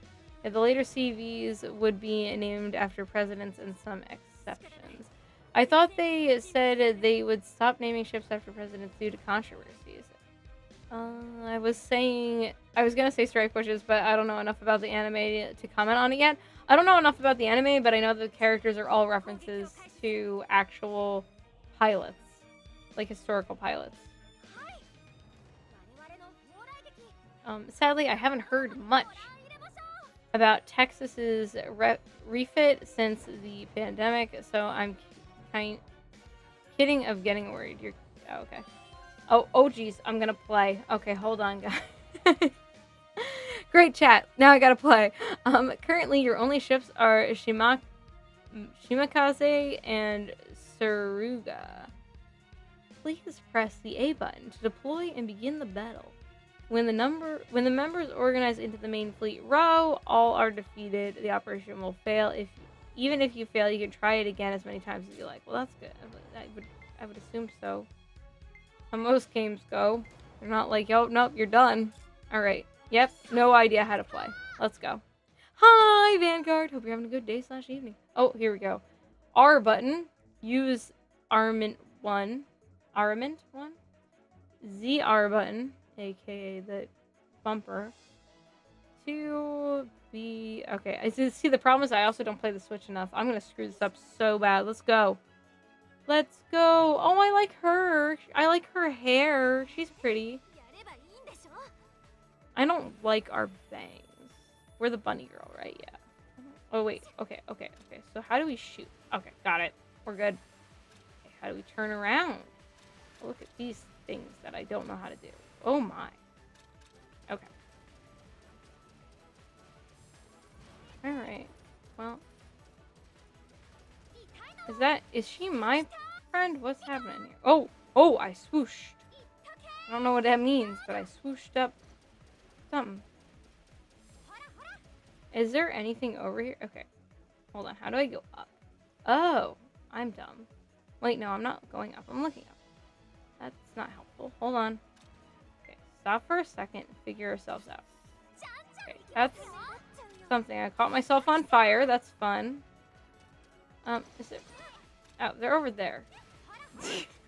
Yeah, the later CVs would be named after presidents and some exceptions. I thought they said they would stop naming ships after presidents due to controversies. I was gonna say strike pushes, but I don't know enough about the anime to comment on it yet. I don't know enough about the anime, but I know the characters are all references to actual pilots. Like historical pilots. Sadly, I haven't heard much about Texas's refit since the pandemic, so I'm kidding of getting worried. Okay. Oh geez, I'm gonna play. Okay, hold on, guys. Great chat. Now I gotta play. Currently, your only ships are Shimakaze and Saruga. Please press the A button to deploy and begin the battle. When the members organize into the main fleet row, all are defeated. The operation will fail. Even if you fail, you can try it again as many times as you like. Well, that's good. I would assume so. How most games go. They're not like, yo, nope, you're done. All right. Yep. No idea how to play. Let's go. Hi, Vanguard. Hope you're having a good day/evening. Oh, here we go. R button. Use Armament 1. Armament 1. ZR button, aka the bumper, to be okay. I see the problem is I also don't play the Switch enough. I'm gonna screw this up so bad. Let's go. Let's go. Oh, I like her. I like her hair. She's pretty. I don't like our bangs. We're the bunny girl, right? Yeah. Oh wait. Okay. So how do we shoot? Okay, got it. We're good. Okay, how do we turn around? Look at these things that I don't know how to do. Oh my. Okay. Alright. Well. Is she my friend? What's happening here? Oh, I swooshed. I don't know what that means, but I swooshed up something. Is there anything over here? Okay. Hold on. How do I go up? Oh, I'm dumb. Wait, no, I'm not going up. I'm looking up. That's not helpful. Hold on. Okay, stop for a second and figure ourselves out. Okay, that's something. I caught myself on fire. That's fun. Is it? Oh, they're over there.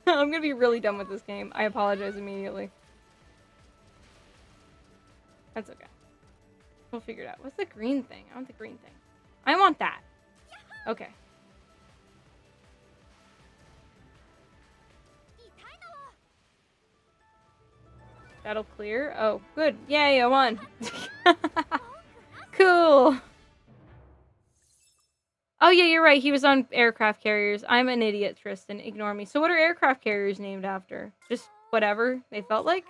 I'm gonna be really dumb with this game. I apologize immediately. That's okay. We'll figure it out. What's the green thing? I want the green thing. I want that. Okay. That'll clear. Oh, good. Yay, I won. Cool. Oh, yeah, you're right. He was on aircraft carriers. I'm an idiot, Tristan. Ignore me. So what are aircraft carriers named after? Just whatever they felt like?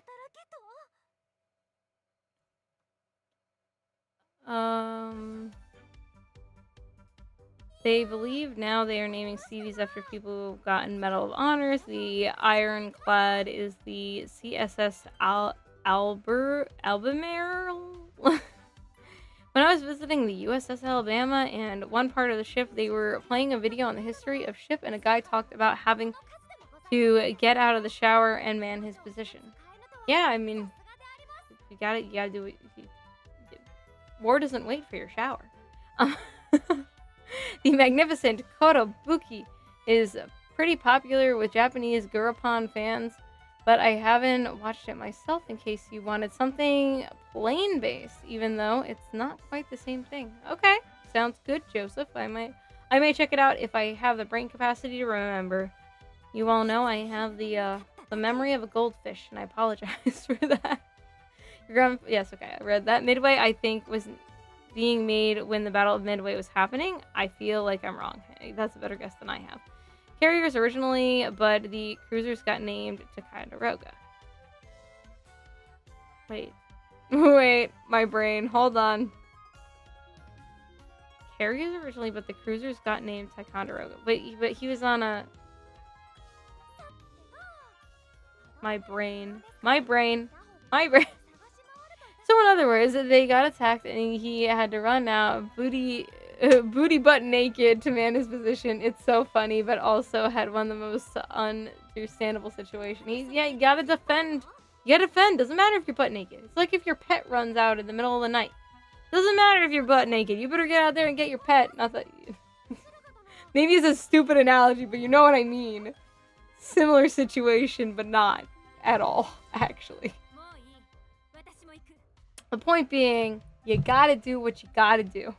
They believe now they are naming CVs after people who've gotten Medal of Honors. The ironclad is the CSS Albemarle. When I was visiting the USS Alabama and one part of the ship, they were playing a video on the history of ship, and a guy talked about having to get out of the shower and man his position. Yeah, I mean, you gotta do it. War doesn't wait for your shower. The magnificent Korobuki is pretty popular with Japanese Gurapon fans, but I haven't watched it myself in case you wanted something plane-based, even though it's not quite the same thing. Okay, Sounds good, Joseph. I may check it out if I have the brain capacity to remember. You all know I have the memory of a goldfish, and I apologize for that. Yes, okay, I read that. Midway, I think, was being made when the Battle of Midway was happening. I feel like I'm wrong. Hey, that's a better guess than I have. Carriers originally, but the cruisers got named Ticonderoga. Wait. Wait, my brain. Hold on. Carriers originally, but the cruisers got named Ticonderoga. But he was on a... My brain. So in other words, they got attacked and he had to run out booty butt naked to man his position. It's so funny, but also had one of the most understandable situations. You gotta defend. You gotta defend. Doesn't matter if you're butt naked. It's like if your pet runs out in the middle of the night. Doesn't matter if you're butt naked. You better get out there and get your pet. Not that... Maybe it's a stupid analogy, but you know what I mean. Similar situation, but not at all, actually. The point being, you gotta do what you gotta do.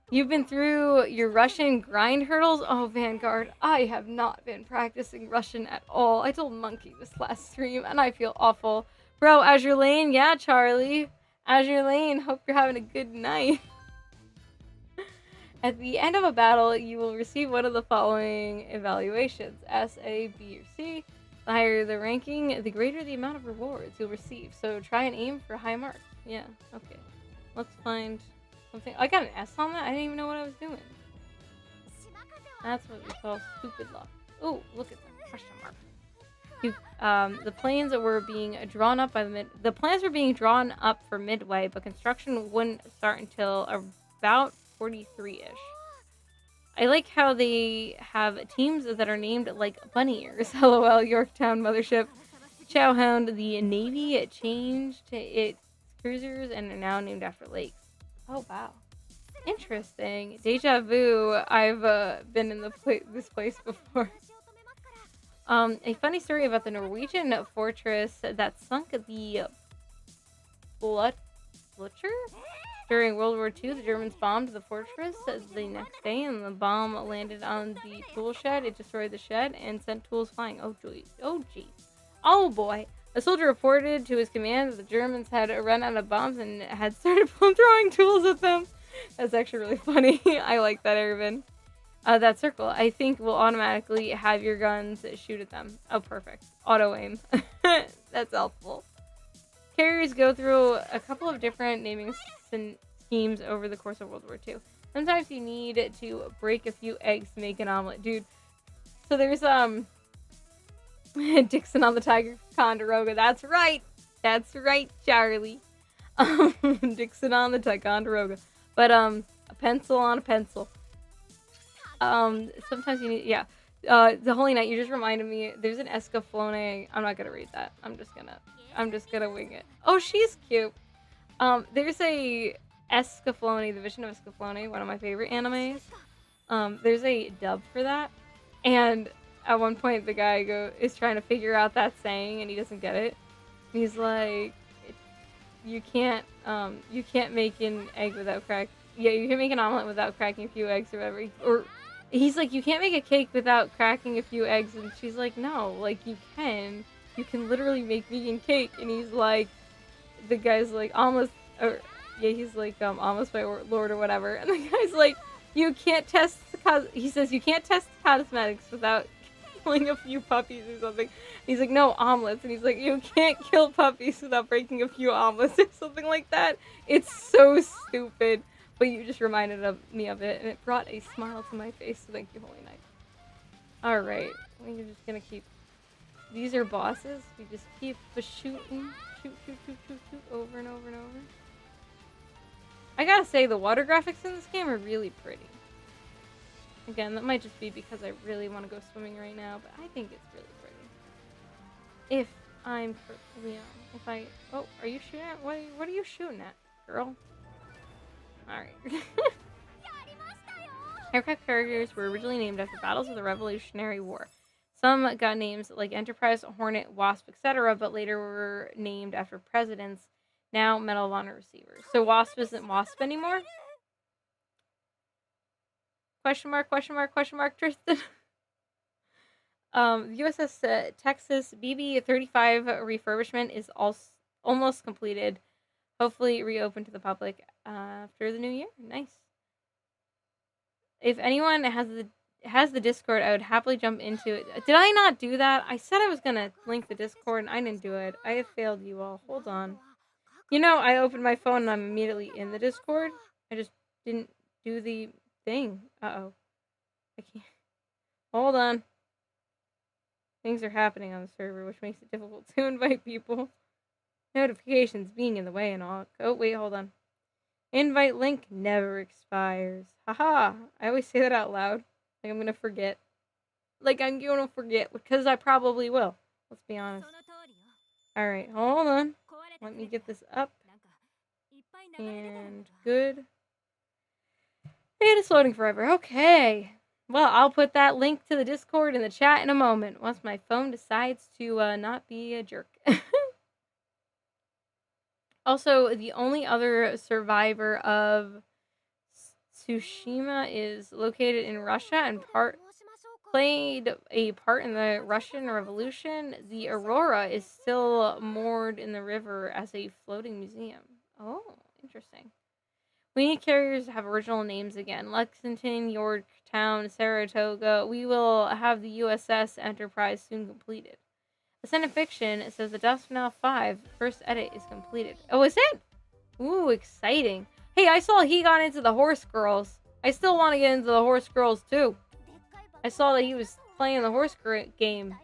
You've been through your Russian grind hurdles? Oh, Vanguard, I have not been practicing Russian at all. I told Monkey this last stream, and I feel awful. Bro, Azur Lane? Yeah, Charlie. Azur Lane, hope you're having a good night. At the end of a battle, you will receive one of the following evaluations. S, A, B, or C. The higher the ranking, the greater the amount of rewards you'll receive. So try and aim for high marks. Yeah, okay. Let's find something. I got an S on that? I didn't even know what I was doing. That's what we call stupid luck. Oh, look at that question mark. The plans were being drawn up by the plans were being drawn up for Midway, but construction wouldn't start until about 43-ish. I like how they have teams that are named like bunny ears. LOL, Yorktown Mothership. Chowhound, the Navy changed its cruisers and are now named after lakes. Oh, wow. Interesting. Deja vu. I've been in this place before. A funny story about the Norwegian fortress that sunk the Blücher? During World War II, the Germans bombed the fortress the next day, and the bomb landed on the tool shed. It destroyed the shed and sent tools flying. Oh, geez. Oh, geez. Oh, boy. A soldier reported to his command that the Germans had run out of bombs and had started throwing tools at them. That's actually really funny. I like that, Irvin. That circle, I think, will automatically have your guns shoot at them. Oh, perfect. Auto-aim. That's helpful. Carriers go through a couple of different naming schemes over the course of World War II. Sometimes you need to break a few eggs to make an omelet. Dude, so there's, Dixon on the Ticonderoga. That's right. That's right, Charlie. Dixon on the Ticonderoga. But, a pencil on a pencil. Sometimes you need, yeah. The Holy Night, you just reminded me, there's an Escaflowne. I'm not gonna read that. I'm just gonna wing it. Oh, she's cute. There's a Escaflowne, the Vision of Escaflowne, one of my favorite animes. There's a dub for that, and at one point the guy is trying to figure out that saying, and he doesn't get it. And he's like, you can't make an egg without crack. Yeah, you can make an omelet without cracking a few eggs or whatever. Or he's like, you can't make a cake without cracking a few eggs, and she's like, no, like you can literally make vegan cake. And he's like, the guy's like, almost, or yeah, he's like, almost by Lord or whatever. And the guy's like, you can't test, he says, you can't test cosmetics without killing a few puppies or something. And he's like, no, omelets. And he's like, you can't kill puppies without breaking a few omelets or something like that. It's so stupid. But you just reminded me of it, and it brought a smile to my face, so thank you, Holy Night. Alright, we're just gonna keep... These are bosses. We just keep shooting. Shoot, over and over and over. I gotta say, the water graphics in this game are really pretty. Again, that might just be because I really want to go swimming right now, but I think it's really pretty. If I'm... Leon, if I... Oh, are you shooting at... What are you shooting at, girl? Alright. Aircraft carriers were originally named after battles of the Revolutionary War. Some got names like Enterprise, Hornet, Wasp, etc., but later were named after presidents. Now Medal of Honor receiver. So Wasp isn't Wasp anymore? Question mark, Tristan. The USS Texas BB-35 refurbishment is almost completed. Hopefully reopened to the public after the new year. Nice. If anyone has the Discord, I would happily jump into it. Did I not do that? I said I was gonna link the Discord and I didn't do it. I have failed you all. Hold on. You know, I opened my phone and I'm immediately in the Discord. I just didn't do the thing. Uh-oh. I can't. Hold on. Things are happening on the server, which makes it difficult to invite people. Notifications being in the way and all. Oh, wait, hold on. Invite link never expires. Haha. I always say that out loud. Like I'm gonna forget. Like I'm gonna forget, because I probably will. Let's be honest. Alright, hold on. Let me get this up. And good. And it's loading forever. Okay. Well, I'll put that link to the Discord in the chat in a moment, once my phone decides to not be a jerk. Also, the only other survivor of Tsushima is located in Russia and played a part in the Russian Revolution. The Aurora is still moored in the river as a floating museum. Oh, interesting. We need carriers to have original names again. Lexington, Yorktown, Saratoga. We will have the USS Enterprise soon completed. Ascendant Fiction says the Dusk Now 5 first edit is completed. Oh, is it? Ooh, exciting. Hey, I saw he got into the Horse Girls. I still want to get into the Horse Girls too. I saw that he was playing the horse game.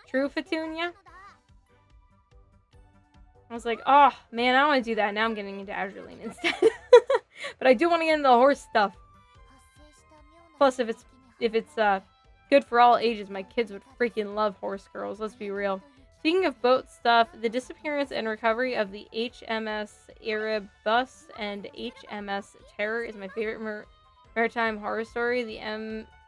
True, Petunia? I was like, oh, man, I want to do that. Now I'm getting into Azur Lane instead. But I do want to get into the horse stuff. Plus, if it's good for all ages, my kids would freaking love Horse Girls. Let's be real. Speaking of boat stuff, the disappearance and recovery of the HMS Erebus and HMS Terror is my favorite maritime horror story. The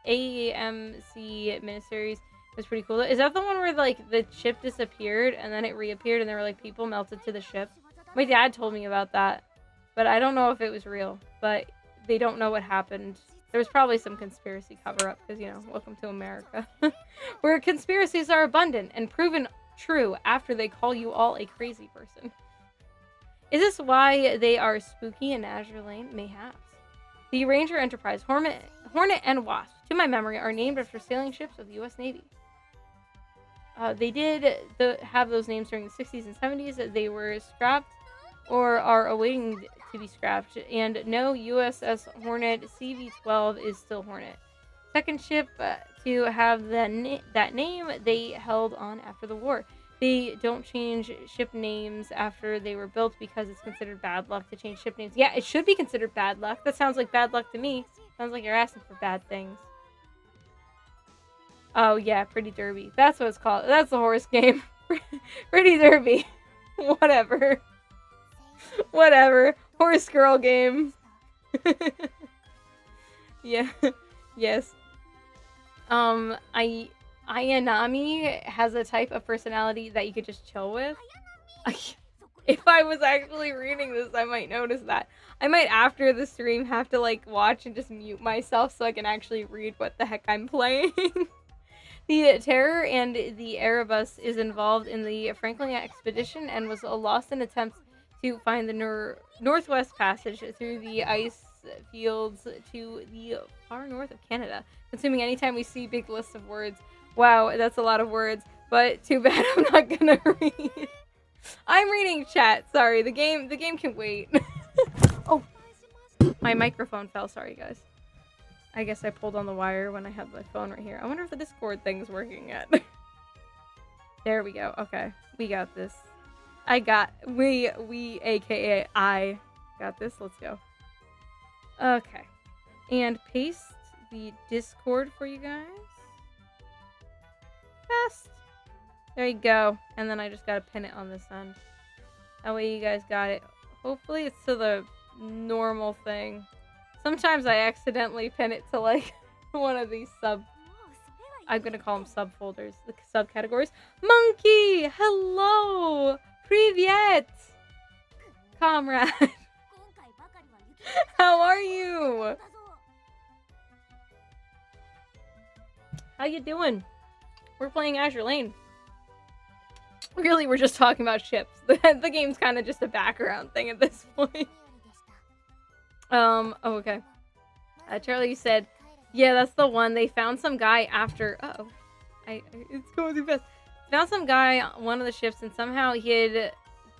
AMC miniseries was pretty cool. Is that the one where like the ship disappeared and then it reappeared and there were like people melted to the ship? My dad told me about that, but I don't know if it was real. But they don't know what happened. There was probably some conspiracy cover-up because, you know, welcome to America. Where conspiracies are abundant and proven true after they call you all a crazy person. Is this why they are spooky in Azur Lane? Mayhaps. The Ranger Enterprise, Hornet and Wasp, to my memory, are named after sailing ships of the U.S. Navy. They did have those names during the 60s and 70s. They were scrapped or are awaiting to be scrapped. And no, USS Hornet CV-12 is still Hornet. Second ship to have that name they held on after the war. They don't change ship names after they were built because it's considered bad luck to change ship names. Yeah, it should be considered bad luck. That sounds like bad luck to me. Sounds like you're asking for bad things. Oh, yeah, Pretty Derby. That's what it's called. That's the horse game. Pretty Derby. Whatever. Whatever. Horse girl game. Yeah. Yes. Ayanami has a type of personality that you could just chill with. If I was actually reading this, I might notice that. I might, after the stream, have to, like, watch and just mute myself so I can actually read what the heck I'm playing. The Terror and the Erebus is involved in the Franklin expedition and was lost in attempts to find the Northwest Passage through the ice fields to the far north of Canada. Consuming anytime we see big lists of words. Wow, that's a lot of words, but too bad I'm not gonna read. I'm reading chat. Sorry, the game can wait. Oh, my microphone fell. Sorry, guys. I guess I pulled on the wire when I had my phone right here. I wonder if the Discord thing's working yet. There we go. Okay, we got this. We aka I got this. Let's go. Okay, and paste the Discord for you guys. Best. There you go. And then I just gotta pin it on this end. That way you guys got it. Hopefully it's to the normal thing. Sometimes I accidentally pin it to like one of these I'm gonna call them subfolders, the subcategories. Monkey! Hello! Привет! comrade. How are you? How you doing? We're playing Azur Lane. Really, we're just talking about ships. The game's kind of just a background thing at this point. Oh, okay. Charlie said, yeah, that's the one. They found some guy after... Uh-oh. It's going too fast. Found some guy on one of the ships, and somehow he had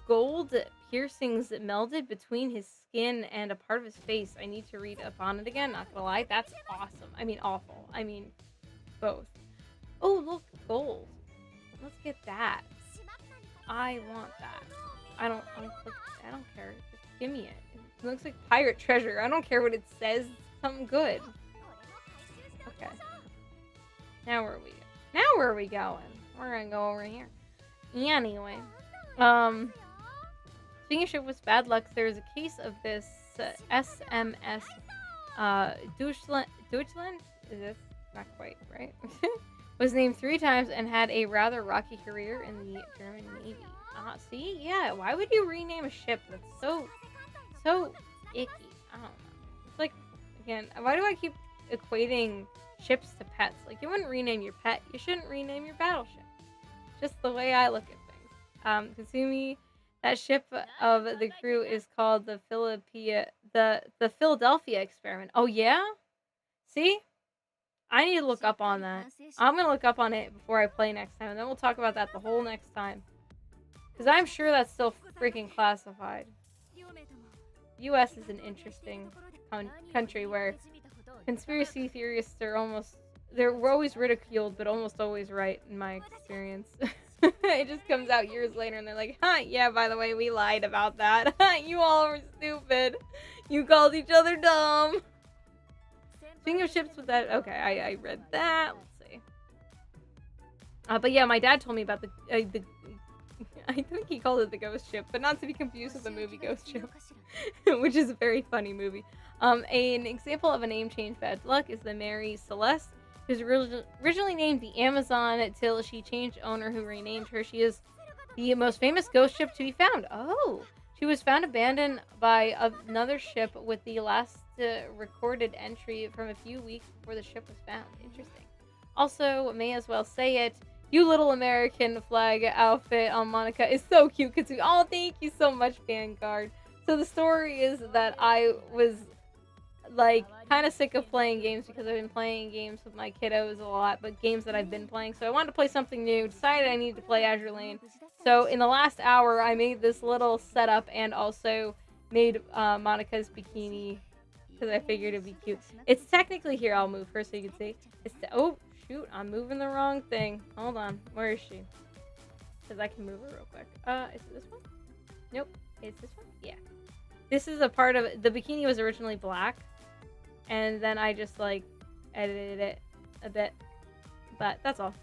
gold piercings melded between his skin and a part of his face. I need to read up on it again, not gonna lie. That's awesome. I mean, awful. I mean, both. Oh, look, gold. Let's get that. I want that. I don't care. Just give me it. It looks like pirate treasure. I don't care what it says. Something good. Okay. Now where are we going? We're gonna go over here. Anyway. Speaking of ship with bad luck, there's a case of this SMS Deutschland? Is this? Not quite, right? Was named 3 times and had a rather rocky career in the German Navy. See? Yeah, why would you rename a ship that's so icky? I don't know. It's like, again, why do I keep equating ships to pets? Like, you wouldn't rename your pet. You shouldn't rename your battleship. Just the way I look at things. Kasumi, that ship of the crew is called the Philadelphia experiment. Oh, yeah? See? I need to look up on that. I'm going to look up on it before I play next time, and then we'll talk about that the whole next time. Because I'm sure that's still freaking classified. US is an interesting country where conspiracy theorists are we're always ridiculed, but almost always right, in my experience. It just comes out years later, and they're like, yeah, by the way, we lied about that. You all were stupid. You called each other dumb. Speaking of ships with that, okay, I read that. Let's see. But yeah, my dad told me about the I think he called it the Ghost Ship, but not to be confused with the movie Ghost Ship, which is a very funny movie. An example of a name change bad luck is the Mary Celeste, who's originally named the Amazon until she changed owner, who renamed her. She is the most famous ghost ship to be found. Oh, she was found abandoned by another ship with the last recorded entry from a few weeks before the ship was found. Interesting. Also, may as well say it, you little American flag outfit on Monica is so cute. Oh, thank you so much, Vanguard. So the story is that I was like kind of sick of playing games because I've been playing games with my kiddos a lot, but games that I've been playing. So I wanted to play something new. Decided I needed to play Azur Lane. So in the last hour, I made this little setup and also made Monica's bikini because I figured it'd be cute. It's technically here. I'll move her so you can see. Oh shoot! I'm moving the wrong thing. Hold on. Where is she? Because I can move her real quick. Is it this one? Nope. It's this one. Yeah. This is a part of it. The bikini was originally black, and then I just like edited it a bit. But that's all.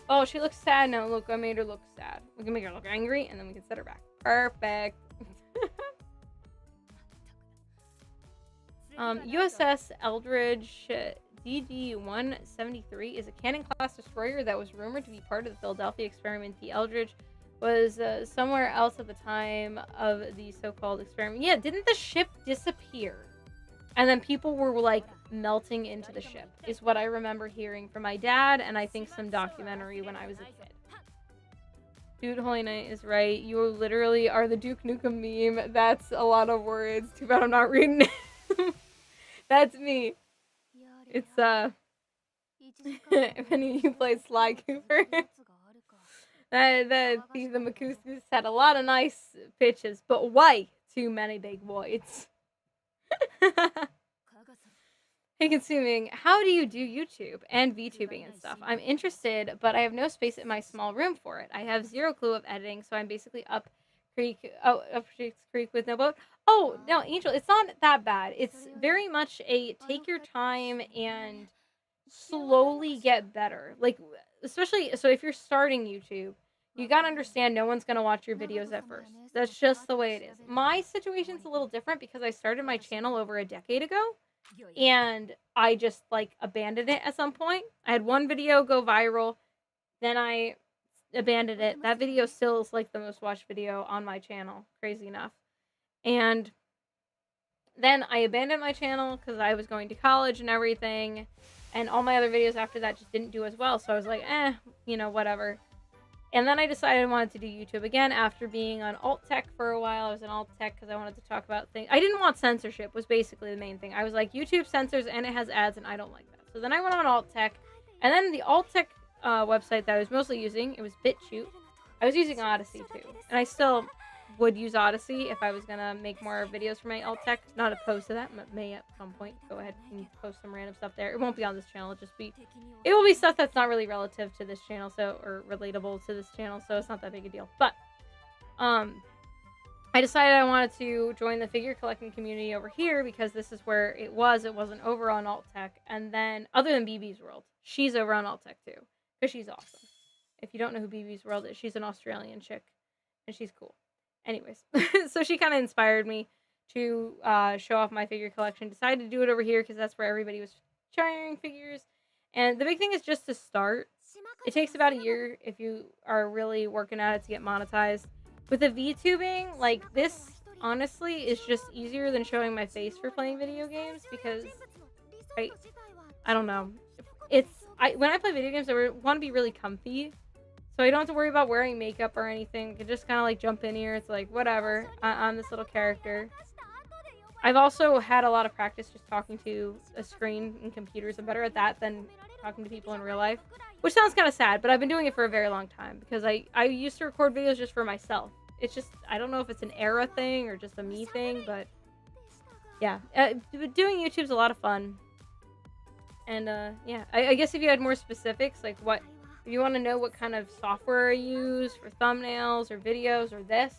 Oh, she looks sad now. Look, I made her look sad. We can make her look angry, and then we can set her back. Perfect. USS Eldridge DD-173 is a cannon-class destroyer that was rumored to be part of the Philadelphia experiment. The Eldridge was somewhere else at the time of the so-called experiment. Yeah, didn't the ship disappear? And then people were, like, melting into the ship, is what I remember hearing from my dad, and I think some documentary when I was a kid. Dude, Holy Knight is right. You literally are the Duke Nukem meme. That's a lot of words. Too bad I'm not reading it. That's me. It's, if any of you play Sly Cooper. The Macouscous had a lot of nice pitches, but way too many big voids. Hey, Consuming, how do you do YouTube and VTubing and stuff? I'm interested, but I have no space in my small room for it. I have zero clue of editing, so I'm basically up Creek with no boat. Oh, no, Angel, it's not that bad. It's very much a take your time and slowly get better. Like, especially, so if you're starting YouTube, you gotta understand no one's gonna watch your videos at first. That's just the way it is. My situation's a little different because I started my channel over a decade ago, and I just, like, abandoned it at some point. I had one video go viral, then I abandoned it. That video still is, like, the most watched video on my channel, crazy enough. And then I abandoned my channel because I was going to college and everything. And all my other videos after that just didn't do as well. So I was like, whatever. And then I decided I wanted to do YouTube again after being on alt tech for a while. I was in alt tech because I wanted to talk about things. I didn't want censorship was basically the main thing. I was like, YouTube censors and it has ads and I don't like that. So then I went on alt tech. And then the alt tech website that I was mostly using, it was BitChute. I was using Odyssey too. And I still would use Odyssey if I was going to make more videos for my alt tech. Not opposed to that. May at some point go ahead and post some random stuff there. It won't be on this channel. It will be stuff that's not really relative to this channel, or relatable to this channel, so it's not that big a deal. But I decided I wanted to join the figure collecting community over here because this is where it wasn't over on alt tech. And then other than BB's World, she's over on alt tech too because she's awesome. If you don't know who BB's World is, she's an Australian chick and she's cool. Anyways, so she kind of inspired me to show off my figure collection. Decided to do it over here because that's where everybody was sharing figures. And the big thing is just to start. It takes about a year if you are really working at it to get monetized. With the VTubing, like this, honestly, is just easier than showing my face for playing video games because I don't know. When I play video games, I want to be really comfy. So I don't have to worry about wearing makeup or anything. I can just kind of like jump in here. It's like, whatever. I'm this little character. I've also had a lot of practice just talking to a screen and computers. I'm better at that than talking to people in real life. Which sounds kind of sad, but I've been doing it for a very long time. Because I used to record videos just for myself. It's just, I don't know if it's an era thing or just a me thing, but yeah. Doing YouTube's a lot of fun. And yeah, I guess if you had more specifics, like if you want to know what kind of software I use for thumbnails or videos or this,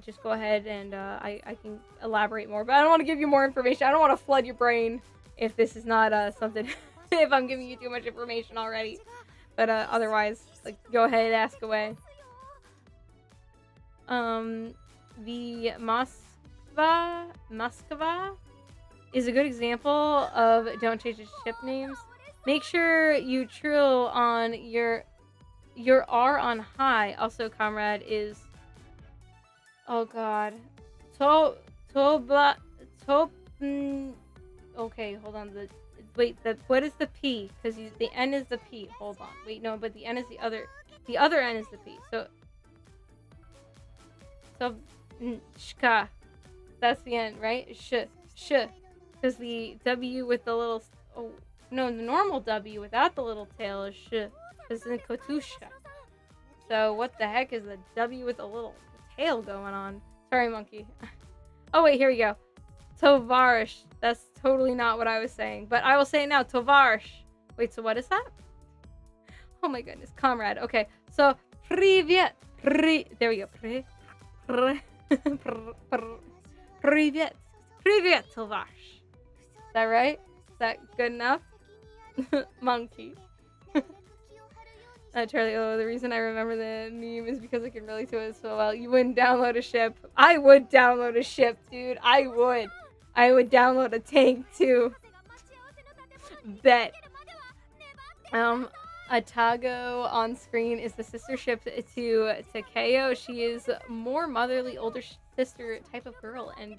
just go ahead and I can elaborate more. But I don't want to give you more information. I don't want to flood your brain if this is not something, if I'm giving you too much information already. But otherwise, like, go ahead and ask away. The Moskva is a good example of don't change the ship names. Make sure you trill on your R on high. Also, comrade is, oh god, okay, hold on. What is the P? Because the N is the P. Hold on. Wait, no, but the N is the other N is the P. So shka. That's the end, right? Sh. Because the W with the little, no, the normal W without the little tail is sh. Because in Kotushka. So what the heck is the W with a little tail going on? Sorry, monkey. Oh wait, here we go. Tovarish. That's totally not what I was saying, but I will say it now. Tovarish. Wait, so what is that? Oh my goodness, comrade. Okay, so privyet. There we go. Privyet. Privyet, Tovarish. Is that right? Is that good enough? Monkey. Charlie, the reason I remember the meme is because I can relate to it so well. You wouldn't download a ship. I would download a ship, dude. I would download a tank, too. Bet. Atago on screen is the sister ship to Takeo. She is more motherly, older sister type of girl and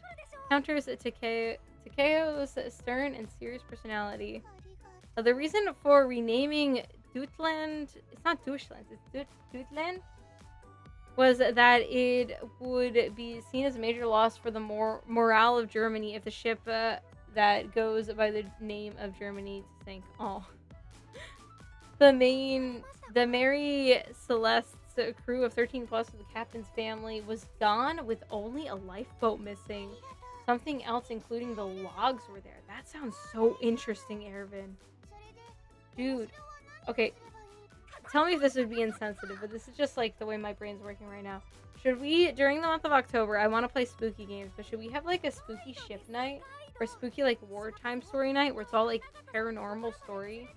counters Takeo's stern and serious personality. The reason for renaming Deutschland, it's not Deutschland, it's Deutschland, was that it would be seen as a major loss for the morale of Germany if the ship that goes by the name of Germany sank. Oh. The Mary Celeste's crew of 13 plus of the captain's family was gone with only a lifeboat missing. Something else, including the logs, were there. That sounds so interesting, Ervin. Dude. Okay. Tell me if this would be insensitive, but this is just like the way my brain's working right now. Should we, during the month of October, I want to play spooky games, but should we have like a spooky ship night? Or spooky like wartime story night where it's all like paranormal story?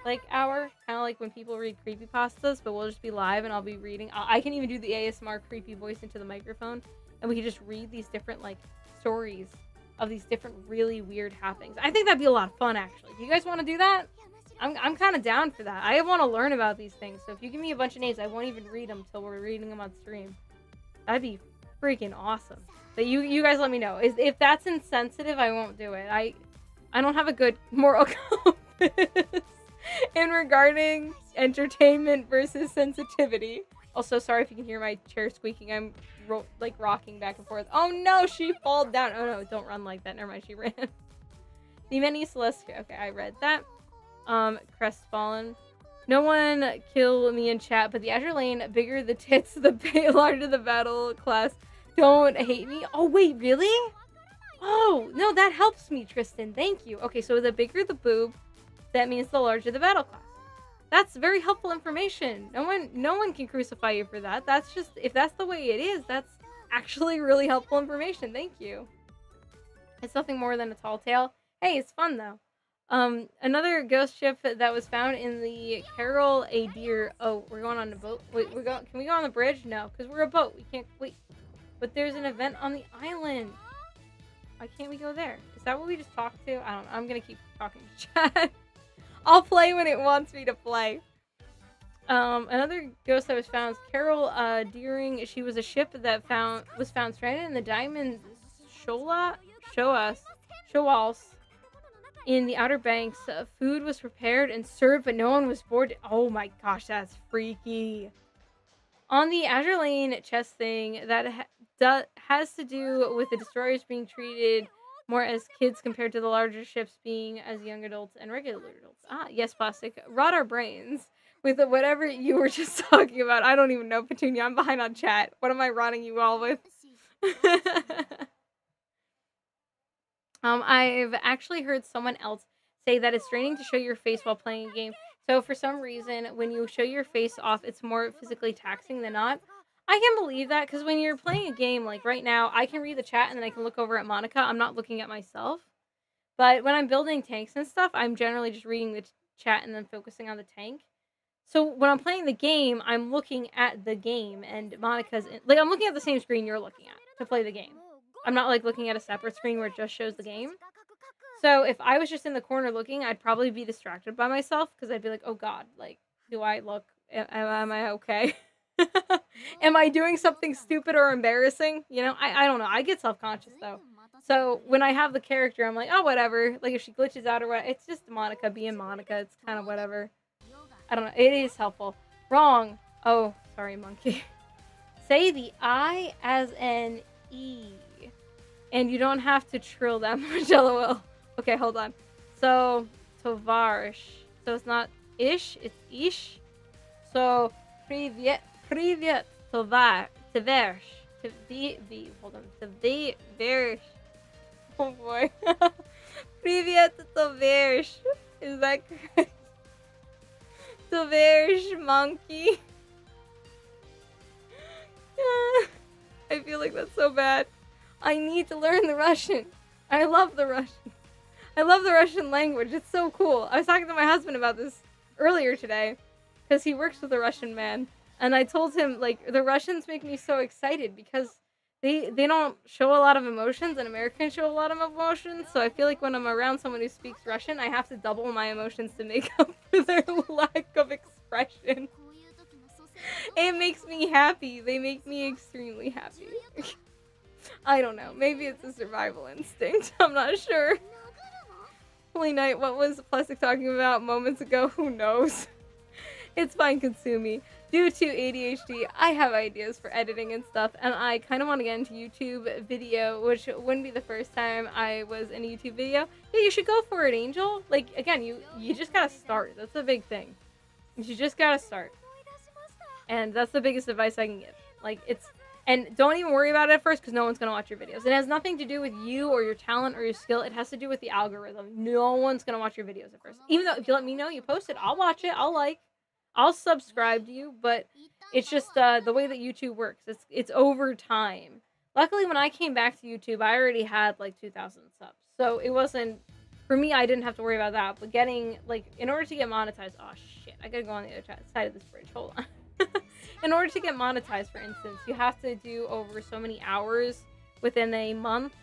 Like hour? Kind of like when people read creepypastas, but we'll just be live and I'll be reading. I can even do the ASMR creepy voice into the microphone. And we can just read these different like stories of these different really weird happenings. I think that'd be a lot of fun actually. Do you guys want to do that? I'm kind of down for that. I want to learn about these things. So if you give me a bunch of names, I won't even read them till we're reading them on stream. That'd be freaking awesome. But you guys let me know. If that's insensitive, I won't do it. I don't have a good moral compass in regarding entertainment versus sensitivity. Also, sorry if you can hear my chair squeaking. I'm rocking back and forth. Oh no, she fell down. Oh no, don't run like that. Never mind, she ran. The many Celestia. Okay, I read that. Crestfallen. No one kill me in chat, but the Azure Lane, bigger the tits, the larger the battle class. Don't hate me. Oh wait, really? Oh no, that helps me, Tristan. Thank you. Okay, so the bigger the boob, that means the larger the battle class. That's very helpful information. No one can crucify you for that. That's just, if that's the way it is, that's actually really helpful information. Thank you. It's nothing more than a tall tale. Hey, it's fun though. Another ghost ship that was found in the Carol a Deer. Oh, we're going on the boat. Wait, can we go on the bridge? No, because we're a boat. We can't. Wait, but there's an event on the island. Why can't we go there? Is that what we just talked to? I don't know. I'm gonna keep talking to chat. I'll play when it wants me to play. Another ghost that was found is Carol Deering. She was a ship that was found stranded in the Diamond Shoals in the Outer Banks. Food was prepared and served, but no one was bored. Oh my gosh, that's freaky. On the Azure Lane chest thing, that has to do with the destroyers being treated more as kids compared to the larger ships being as young adults and regular adults. Ah, yes, plastic. Rot our brains with whatever you were just talking about. I don't even know, Petunia. I'm behind on chat. What am I rotting you all with? I've actually heard someone else say that it's draining to show your face while playing a game. So for some reason, when you show your face off, it's more physically taxing than not. I can believe that, because when you're playing a game, like right now, I can read the chat and then I can look over at Monica. I'm not looking at myself. But when I'm building tanks and stuff, I'm generally just reading the chat and then focusing on the tank. So when I'm playing the game, I'm looking at the game, and Monica's I'm looking at the same screen you're looking at to play the game. I'm not looking at a separate screen where it just shows the game. So if I was just in the corner looking, I'd probably be distracted by myself, because I'd be like, oh god, do I look, am I okay? Am I doing something stupid or embarrassing? I don't know. I get self-conscious though. So when I have the character, I'm like, oh, whatever. If she glitches out or what, it's just Monica being Monica. It's kind of whatever. I don't know. It is helpful. Wrong. Oh, sorry, monkey. Say the I as an E. And you don't have to trill that much, lol. Okay, hold on. So, Tovarish. So it's not ish, it's ish. So, Privyet, Tovarish. Hold on. Tovarish. Oh boy. Privyet, Tovarish. Is that correct? Tovarish, monkey. I feel like that's so bad. I need to learn the Russian. I love the Russian. I love the Russian language. It's so cool. I was talking to my husband about this earlier today, because he works with a Russian man, and I told him, the Russians make me so excited because they don't show a lot of emotions, and Americans show a lot of emotions, so I feel like when I'm around someone who speaks Russian, I have to double my emotions to make up for their lack of expression. It makes me happy. They make me extremely happy. I don't know. Maybe it's a survival instinct. I'm not sure. Holy night, what was Plastic talking about moments ago? Who knows? It's fine, Consumi. Due to ADHD, I have ideas for editing and stuff, and I kind of want to get into YouTube video, which wouldn't be the first time I was in a YouTube video. Yeah, you should go for it, Angel. Again, you just gotta start. That's the big thing. You just gotta start. And that's the biggest advice I can give. And don't even worry about it at first, because no one's going to watch your videos. It has nothing to do with you or your talent or your skill. It has to do with the algorithm. No one's going to watch your videos at first. Even though if you let me know you post it, I'll watch it. I'll subscribe to you. But it's just the way that YouTube works. It's over time. Luckily, when I came back to YouTube, I already had 2,000 subs. So it wasn't, for me, I didn't have to worry about that. But getting, in order to get monetized, oh shit, I got to go on the other side of this bridge. Hold on. In order to get monetized, for instance, you have to do over so many hours within a month,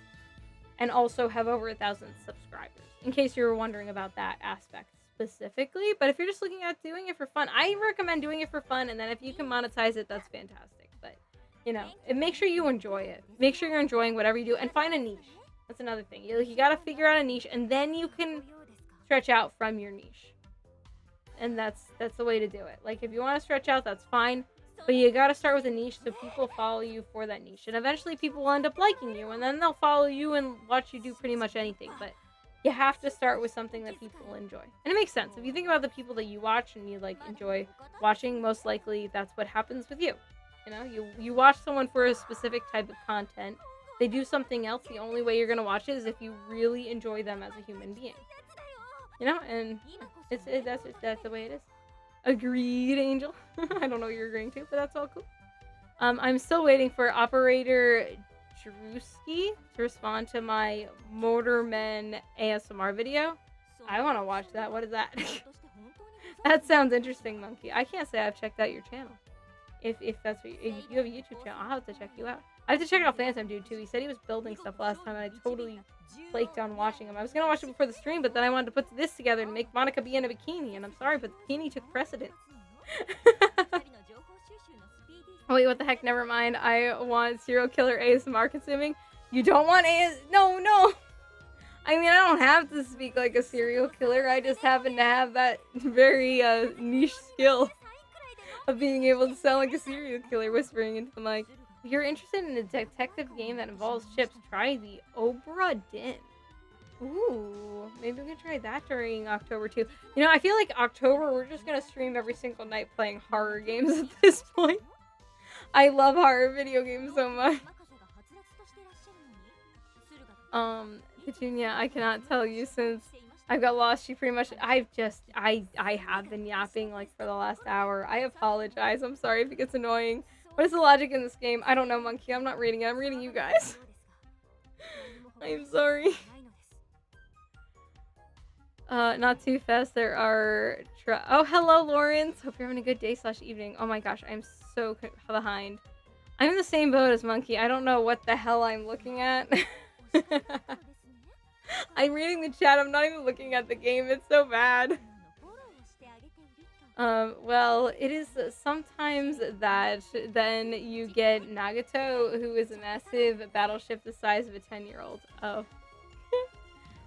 and also have over 1,000 subscribers, in case you were wondering about that aspect specifically. But if you're just looking at doing it for fun, I recommend doing it for fun, and then if you can monetize it, that's fantastic. But You know, and make sure you enjoy it. Make sure you're enjoying whatever you do, and find a niche. That's another thing. You gotta figure out a niche, and then you can stretch out from your niche. And that's the way to do it. Like, if you want to stretch out, that's fine, but you gotta start with a niche so people follow you for that niche, and eventually people will end up liking you, and then they'll follow you and watch you do pretty much anything. But you have to start with something that people enjoy, and it makes sense. If you think about the people that you watch and you like enjoy watching, most likely that's what happens with you. You know, you watch someone for a specific type of content. They do something else. The only way you're gonna watch it is if you really enjoy them as a human being. You know, and that's the way it is. Agreed, Angel. I don't know what you're agreeing to, but that's all cool. I'm still waiting for Operator Drewski to respond to my Motormen ASMR video. I want to watch that. What is that? That sounds interesting, Monkey. I can't say I've checked out your channel. If that's what if you have a YouTube channel, I'll have to check you out. I have to check out Phantom Dude too. He said he was building stuff last time, and I totally flaked on watching him. I was gonna watch it before the stream, but then I wanted to put this together and make Monica be in a bikini, and I'm sorry, but the bikini took precedence. Wait, what the heck? Never mind. I want serial killer ASMR consuming. You don't want No. I mean, I don't have to speak like a serial killer. I just happen to have that very niche skill of being able to sound like a serial killer whispering into the mic. If you're interested in a detective game that involves ships, try the Obra Dinn. Ooh, maybe we can try that during October too. You know, I feel like October, we're just gonna stream every single night playing horror games at this point. I love horror video games so much. Petunia, I cannot tell you since I got lost. She pretty much, I have been yapping like for the last hour. I apologize. I'm sorry if it gets annoying. What is the logic in this game? I don't know, Monkey. I'm not reading it. I'm reading you guys. I'm sorry. Not too fast. There are... Oh, hello, Lawrence. Hope you're having a good day / evening. Oh my gosh, I'm so behind. I'm in the same boat as Monkey. I don't know what the hell I'm looking at. I'm reading the chat. I'm not even looking at the game. It's so bad. Well, it is sometimes that then you get Nagato, who is a massive battleship the size of a 10-year-old. Oh.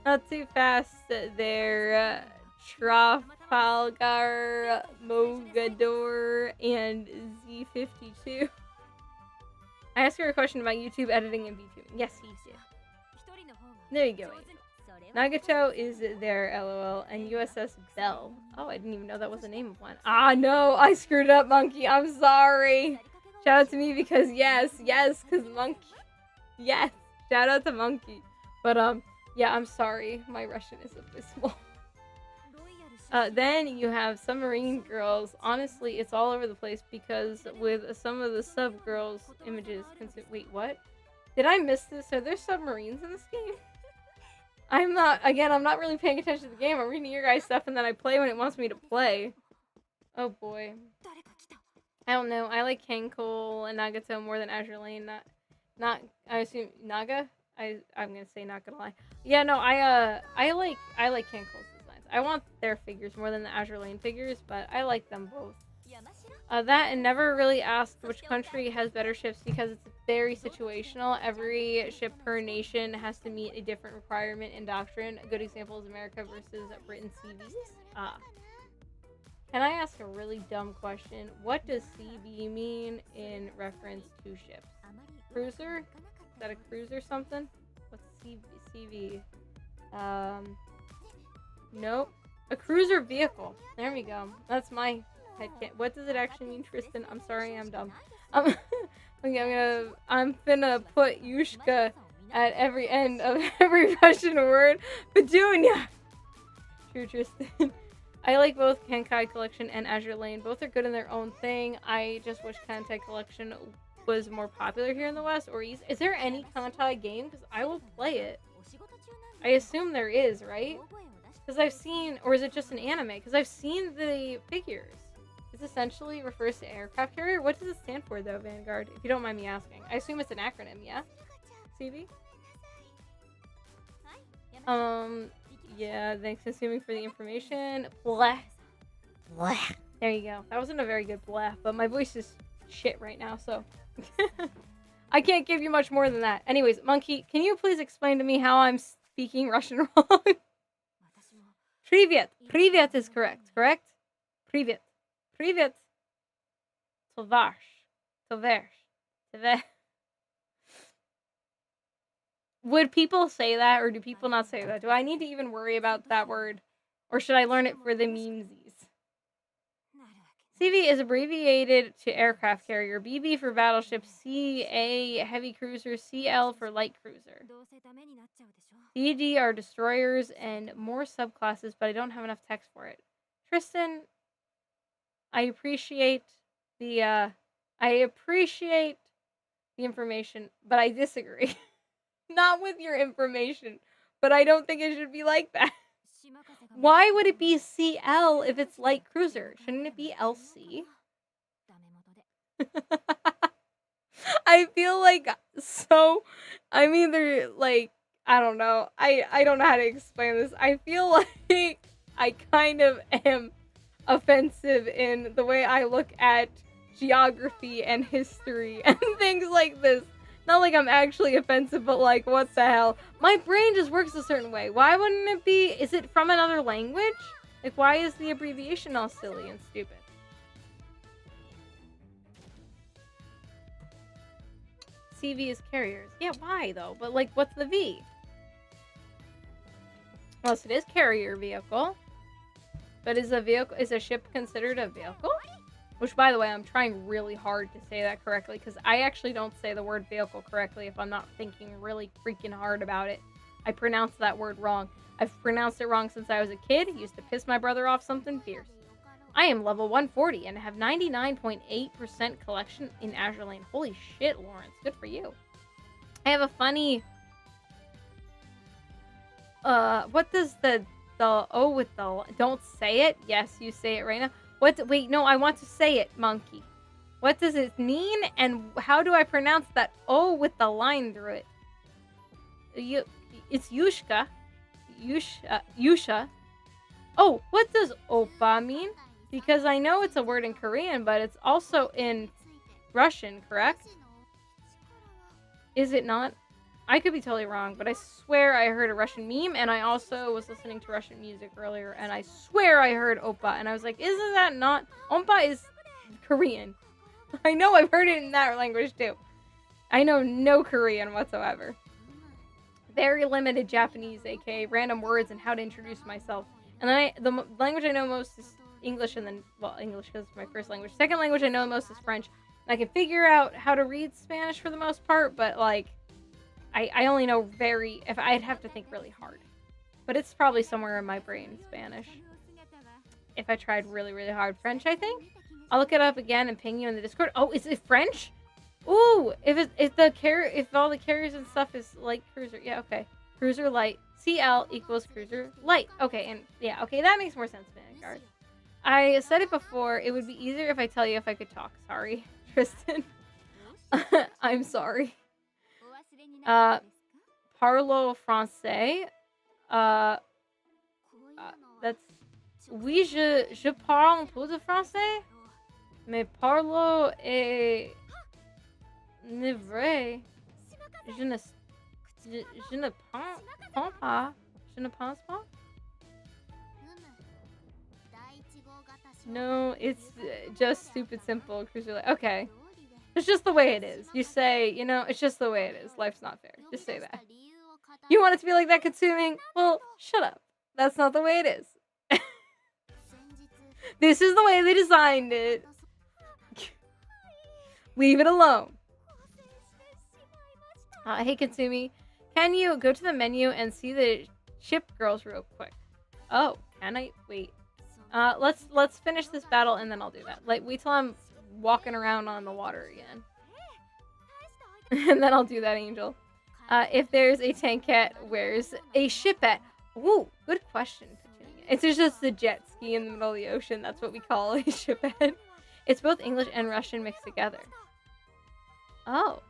Not too fast there. Trafalgar, Mogador, and Z52. I asked her a question about YouTube editing and VTubing. Yes, he did. There you go, Amy. Nagato is there, lol, and USS Bell. Oh, I didn't even know that was the name of one. Ah, no, I screwed it up, Monkey. I'm sorry. Shout out to me because yes, because Monkey. Yes, shout out to Monkey. But, yeah, I'm sorry. My Russian is abysmal. Then you have Submarine Girls. Honestly, it's all over the place because with some of the sub girls images. Wait, what? Did I miss this? Are there submarines in this game? I'm not really paying attention to the game. I'm reading your guys' stuff and then I play when it wants me to play. Oh boy. I don't know. I like Kankole and Nagato more than Azur Lane. Not I assume Naga? I'm gonna say not gonna lie. Yeah, no, I like Kankole's designs. I want their figures more than the Azur Lane figures, but I like them both. That and never really asked which country has better ships because it's very situational. Every ship per nation has to meet a different requirement and doctrine. A good example is America versus Britain CBs. Can I ask a really dumb question? What does CB mean in reference to ships? Cruiser? Is that a cruise or something? What's CV? Nope. A cruiser vehicle. There we go. That's my headcanon. What does it actually mean, Tristan? I'm sorry, I'm dumb. I'm finna put Yushka at every end of every Russian word. Petunia! True, Tristan. I like both Kankai Collection and Azur Lane. Both are good in their own thing. I just wish Kantai Collection was more popular here in the West or East. Is there any Kantai game? Because I will play it. I assume there is, right? Because I've seen, or is it just an anime? Because I've seen the figures. This essentially refers to aircraft carrier. What does it stand for, though, Vanguard? If you don't mind me asking. I assume it's an acronym, yeah? CV? Yeah, thanks assuming for the information. Bleh. Bleh. There you go. That wasn't a very good bleh, but my voice is shit right now, so I can't give you much more than that. Anyways, Monkey, can you please explain to me how I'm speaking Russian wrong? Privyet. Privyet is correct. Correct? Privyet. Privyet. Tovarsh. Tovarsh. Would people say that, or do people not say that? Do I need to even worry about that word? Or should I learn it for the memesies? CV is abbreviated to aircraft carrier, BB for battleship, CA heavy cruiser, CL for light cruiser. DD are destroyers and more subclasses, but I don't have enough text for it. Tristan, I appreciate the information, but I disagree. Not with your information, but I don't think it should be like that. Why would it be CL if it's light cruiser? Shouldn't it be LC? I feel like I'm either like, I don't know. I don't know how to explain this. I feel like I kind of am offensive in the way I look at geography and history and things like this. Not like I'm actually offensive, but like, what the hell? My brain just works a certain way. Why wouldn't it be? Is it from another language? Like, why is the abbreviation all silly and stupid? CV is carriers. Yeah, why though? But like, what's the V? Unless it is carrier vehicle. But is a ship considered a vehicle? Which, by the way, I'm trying really hard to say that correctly, because I actually don't say the word vehicle correctly if I'm not thinking really freaking hard about it. I pronounce that word wrong. I've pronounced it wrong since I was a kid. Used to piss my brother off something fierce. I am level 140 and have 99.8% collection in Azure Lane. Holy shit, Lawrence. Good for you. I have a funny... what does the O with the... Don't say it? Yes, you say it right now. Wait, no, I want to say it, Monkey. What does it mean, and how do I pronounce that O with the line through it? It's Yushka. Yusha. Oh, what does Oppa mean? Because I know it's a word in Korean, but it's also in Russian, correct? Is it not? I could be totally wrong, but I swear I heard a Russian meme, and I also was listening to Russian music earlier, and I swear I heard Oppa, and I was like, isn't that not... Oppa is Korean. I know I've heard it in that language, too. I know no Korean whatsoever. Very limited Japanese, aka random words and how to introduce myself. And then the language I know most is English, and then, well, English because it's my first language. Second language I know most is French. And I can figure out how to read Spanish for the most part, but, like... I only know if I'd have to think really hard. But it's probably somewhere in my brain, Spanish. If I tried really, really hard. French, I think? I'll look it up again and ping you in the Discord. Oh, is it French? Ooh, if all the carriers and stuff is light cruiser. Yeah, okay. Cruiser light. CL equals cruiser light. Okay, and yeah, okay, that makes more sense, Vanguard. I said it before, it would be easier if I tell you if I could talk. Sorry, Tristan. I'm sorry. Parlo français. That's... Oui, je parle un peu de français, mais parlo est... n'est vrai. Je ne pense pas. Je ne pense pas. No, it's just stupid simple. Okay. It's just the way it is. You say, it's just the way it is. Life's not fair. Just say that. You want it to be like that, consuming? Well, shut up. That's not the way it is. This is the way they designed it. Leave it alone. Hey, Katsumi. Can you go to the menu and see the ship girls real quick? Oh, can I? Wait. Let's finish this battle and then I'll do that. Like, wait till I'm walking around on the water again. And then I'll do that, Angel. If there's a tankette, where's a ship at? Ooh, good question, Petunia. It's just a jet ski in the middle of the ocean. That's what we call a ship at. It's both English and Russian mixed together. Oh.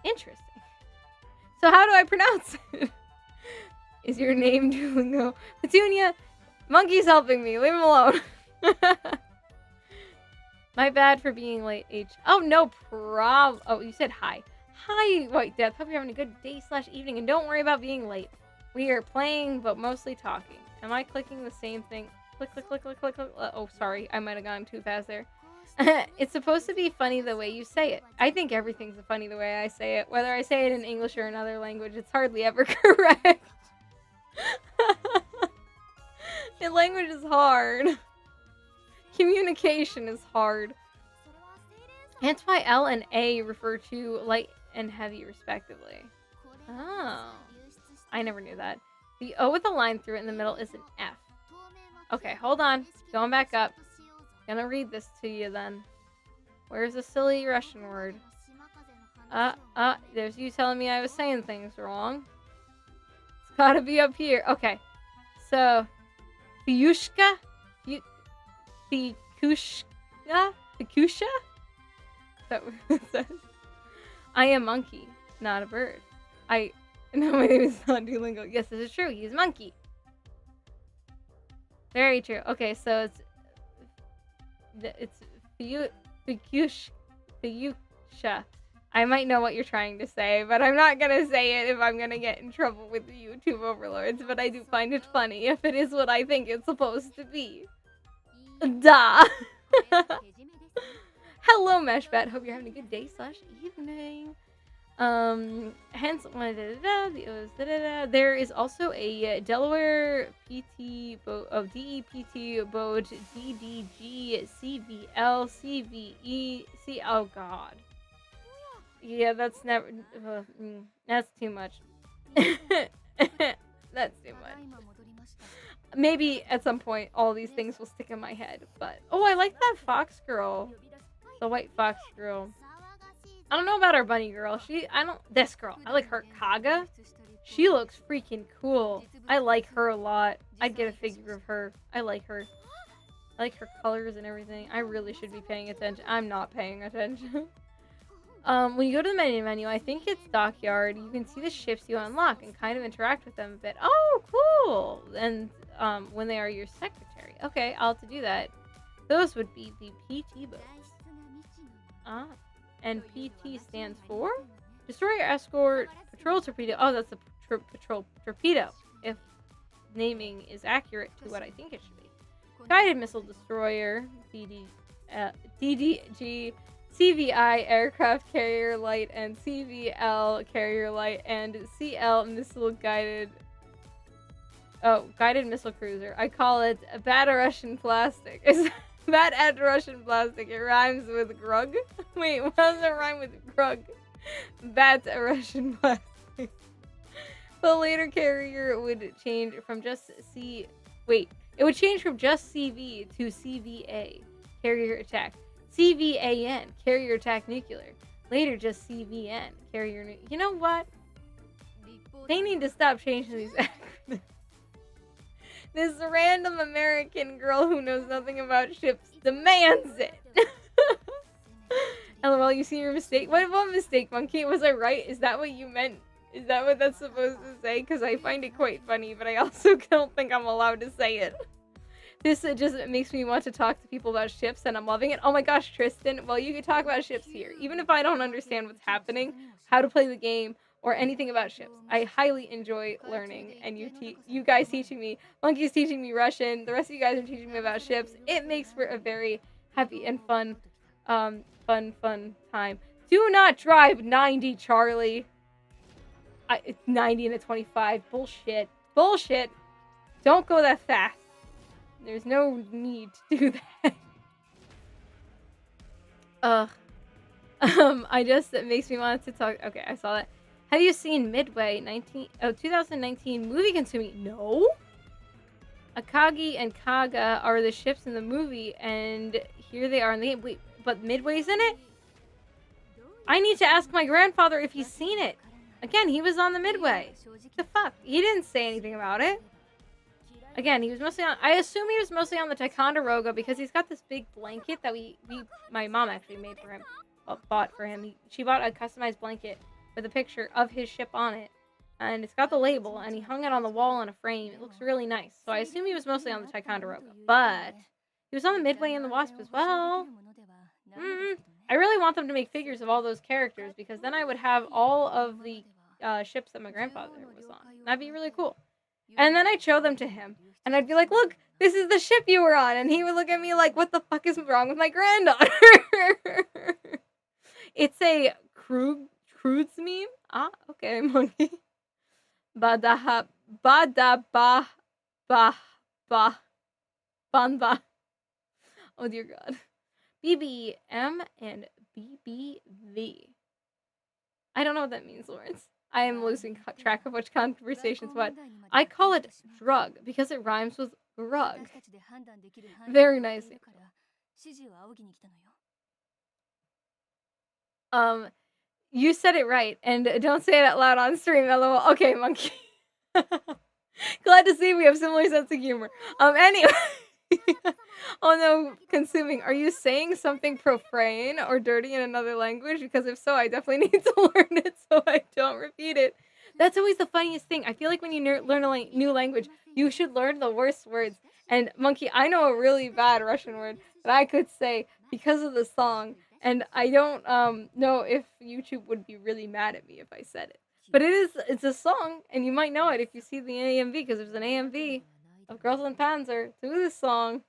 Interesting. So how do I pronounce it? Is your name Duolingo? Petunia, Monkey's helping me. Leave him alone. My bad for being late, H. Oh, no problem. Oh, you said hi. Hi, White Death. Hope you're having a good day / evening, and don't worry about being late. We are playing, but mostly talking. Am I clicking the same thing? Click, click, click, click, click, click. Oh, sorry. I might have gone too fast there. It's supposed to be funny the way you say it. I think everything's funny the way I say it. Whether I say it in English or another language, it's hardly ever correct. And language is hard. Communication is hard. Hence why L and A refer to light and heavy respectively. Oh. I never knew that. The O with a line through it in the middle is an F. Okay, hold on. Going back up. Gonna read this to you then. Where's the silly Russian word? There's you telling me I was saying things wrong. It's gotta be up here. Okay. So, Fyushka? Fyushka? Fyushka? That what it says. I am monkey, not a bird. No, my name is not Duolingo. Yes, this is true. He's monkey. Very true. Okay, so it's Fyushka. I might know what you're trying to say, but I'm not gonna say it if I'm gonna get in trouble with the YouTube overlords. But I do find it funny if it is what I think it's supposed to be. Duh. Hello, Meshbat. Hope you're having a good day / evening. Hence, there is also a Delaware PT DEPT boat DDG CVL CVE C. Oh God. Yeah, that's never. That's too much. That's too much. Maybe at some point all these things will stick in my head, but oh, I like that fox girl. The white fox girl. I don't know about our bunny girl. This girl. I like her. Kaga. She looks freaking cool. I like her a lot. I'd get a figure of her. I like her. I like her colors and everything. I really should be paying attention. I'm not paying attention. When you go to the menu, I think it's Dockyard, you can see the ships you unlock and kind of interact with them a bit. Oh, cool! And when they are your secretary. Okay, I'll have to do that. Those would be the PT boats. And PT stands for Destroyer Escort Patrol Torpedo. Oh, that's a patrol torpedo, if naming is accurate to what I think it should be. Guided Missile Destroyer, DDG, CVI Aircraft Carrier Light, and CVL Carrier Light, and CL Missile Guided. Oh, Guided Missile Cruiser. I call it a Bad Russian Plastic. Is Bad at Russian Plastic. It rhymes with grug. Wait, what does it rhyme with grug? Bad Russian Plastic. The later carrier would change from just it would change from just CV to CVA, Carrier Attack. CVAN, Carrier Attack Nuclear. Later just CVN, Carrier You know what? They need to stop changing these acronyms. This random American girl who knows nothing about ships demands it. LOL, you see your mistake? What about mistake, Monkey? Was I right? Is that what you meant? Is that what that's supposed to say? Because I find it quite funny, but I also don't think I'm allowed to say it. This just makes me want to talk to people about ships, and I'm loving it. Oh my gosh, Tristan. Well, you can talk about ships here. Even if I don't understand what's happening, how to play the game, or anything about ships. I highly enjoy learning, and you guys teaching me, Monkey's teaching me Russian, the rest of you guys are teaching me about ships. It makes for a very happy and fun time. Do not drive 90, Charlie. It's 90 and a 25. Bullshit. Don't go that fast. There's no need to do that. It makes me want to talk. Okay, I saw that. Have you seen Midway 2019 movie consuming? No. Akagi and Kaga are the ships in the movie, and here they are in the game. Wait, but Midway's in it? I need to ask my grandfather if he's seen it. Again, he was on the Midway. The fuck? He didn't say anything about it. Again, he was mostly on. I assume he was mostly on the Ticonderoga because he's got this big blanket that my mom actually made for him. Well, bought for him. She bought a customized blanket with a picture of his ship on it, and it's got the label, and he hung it on the wall in a frame. It looks really nice. So I assume he was mostly on the Ticonderoga, but he was on the Midway and the Wasp as well. I really want them to make figures of all those characters because then I would have all of the ships that my grandfather was on. That'd be really cool. And then I'd show them to him, and I'd be like, "Look, this is the ship you were on," and he would look at me like, "What the fuck is wrong with my granddaughter?" It's a Crudes meme. Ah, okay, monkey. Bada bada ba ba banba. Oh dear God. BBM and BBV. I don't know what that means, Lawrence. I am losing track of which conversation's what. I call it drug because it rhymes with rug. Very nice. You said it right, and don't say it out loud on stream, lol. Okay, monkey. Glad to see we have similar sense of humor. Anyway. Oh no, consuming. Are you saying something profane or dirty in another language? Because if so, I definitely need to learn it so I don't repeat it. That's always the funniest thing. I feel like when you learn a new language, you should learn the worst words. And monkey, I know a really bad Russian word that I could say because of the song. And I don't know if YouTube would be really mad at me if I said it. But it's a song, and you might know it if you see the AMV, because there's an AMV of Girls in Panzer to this song.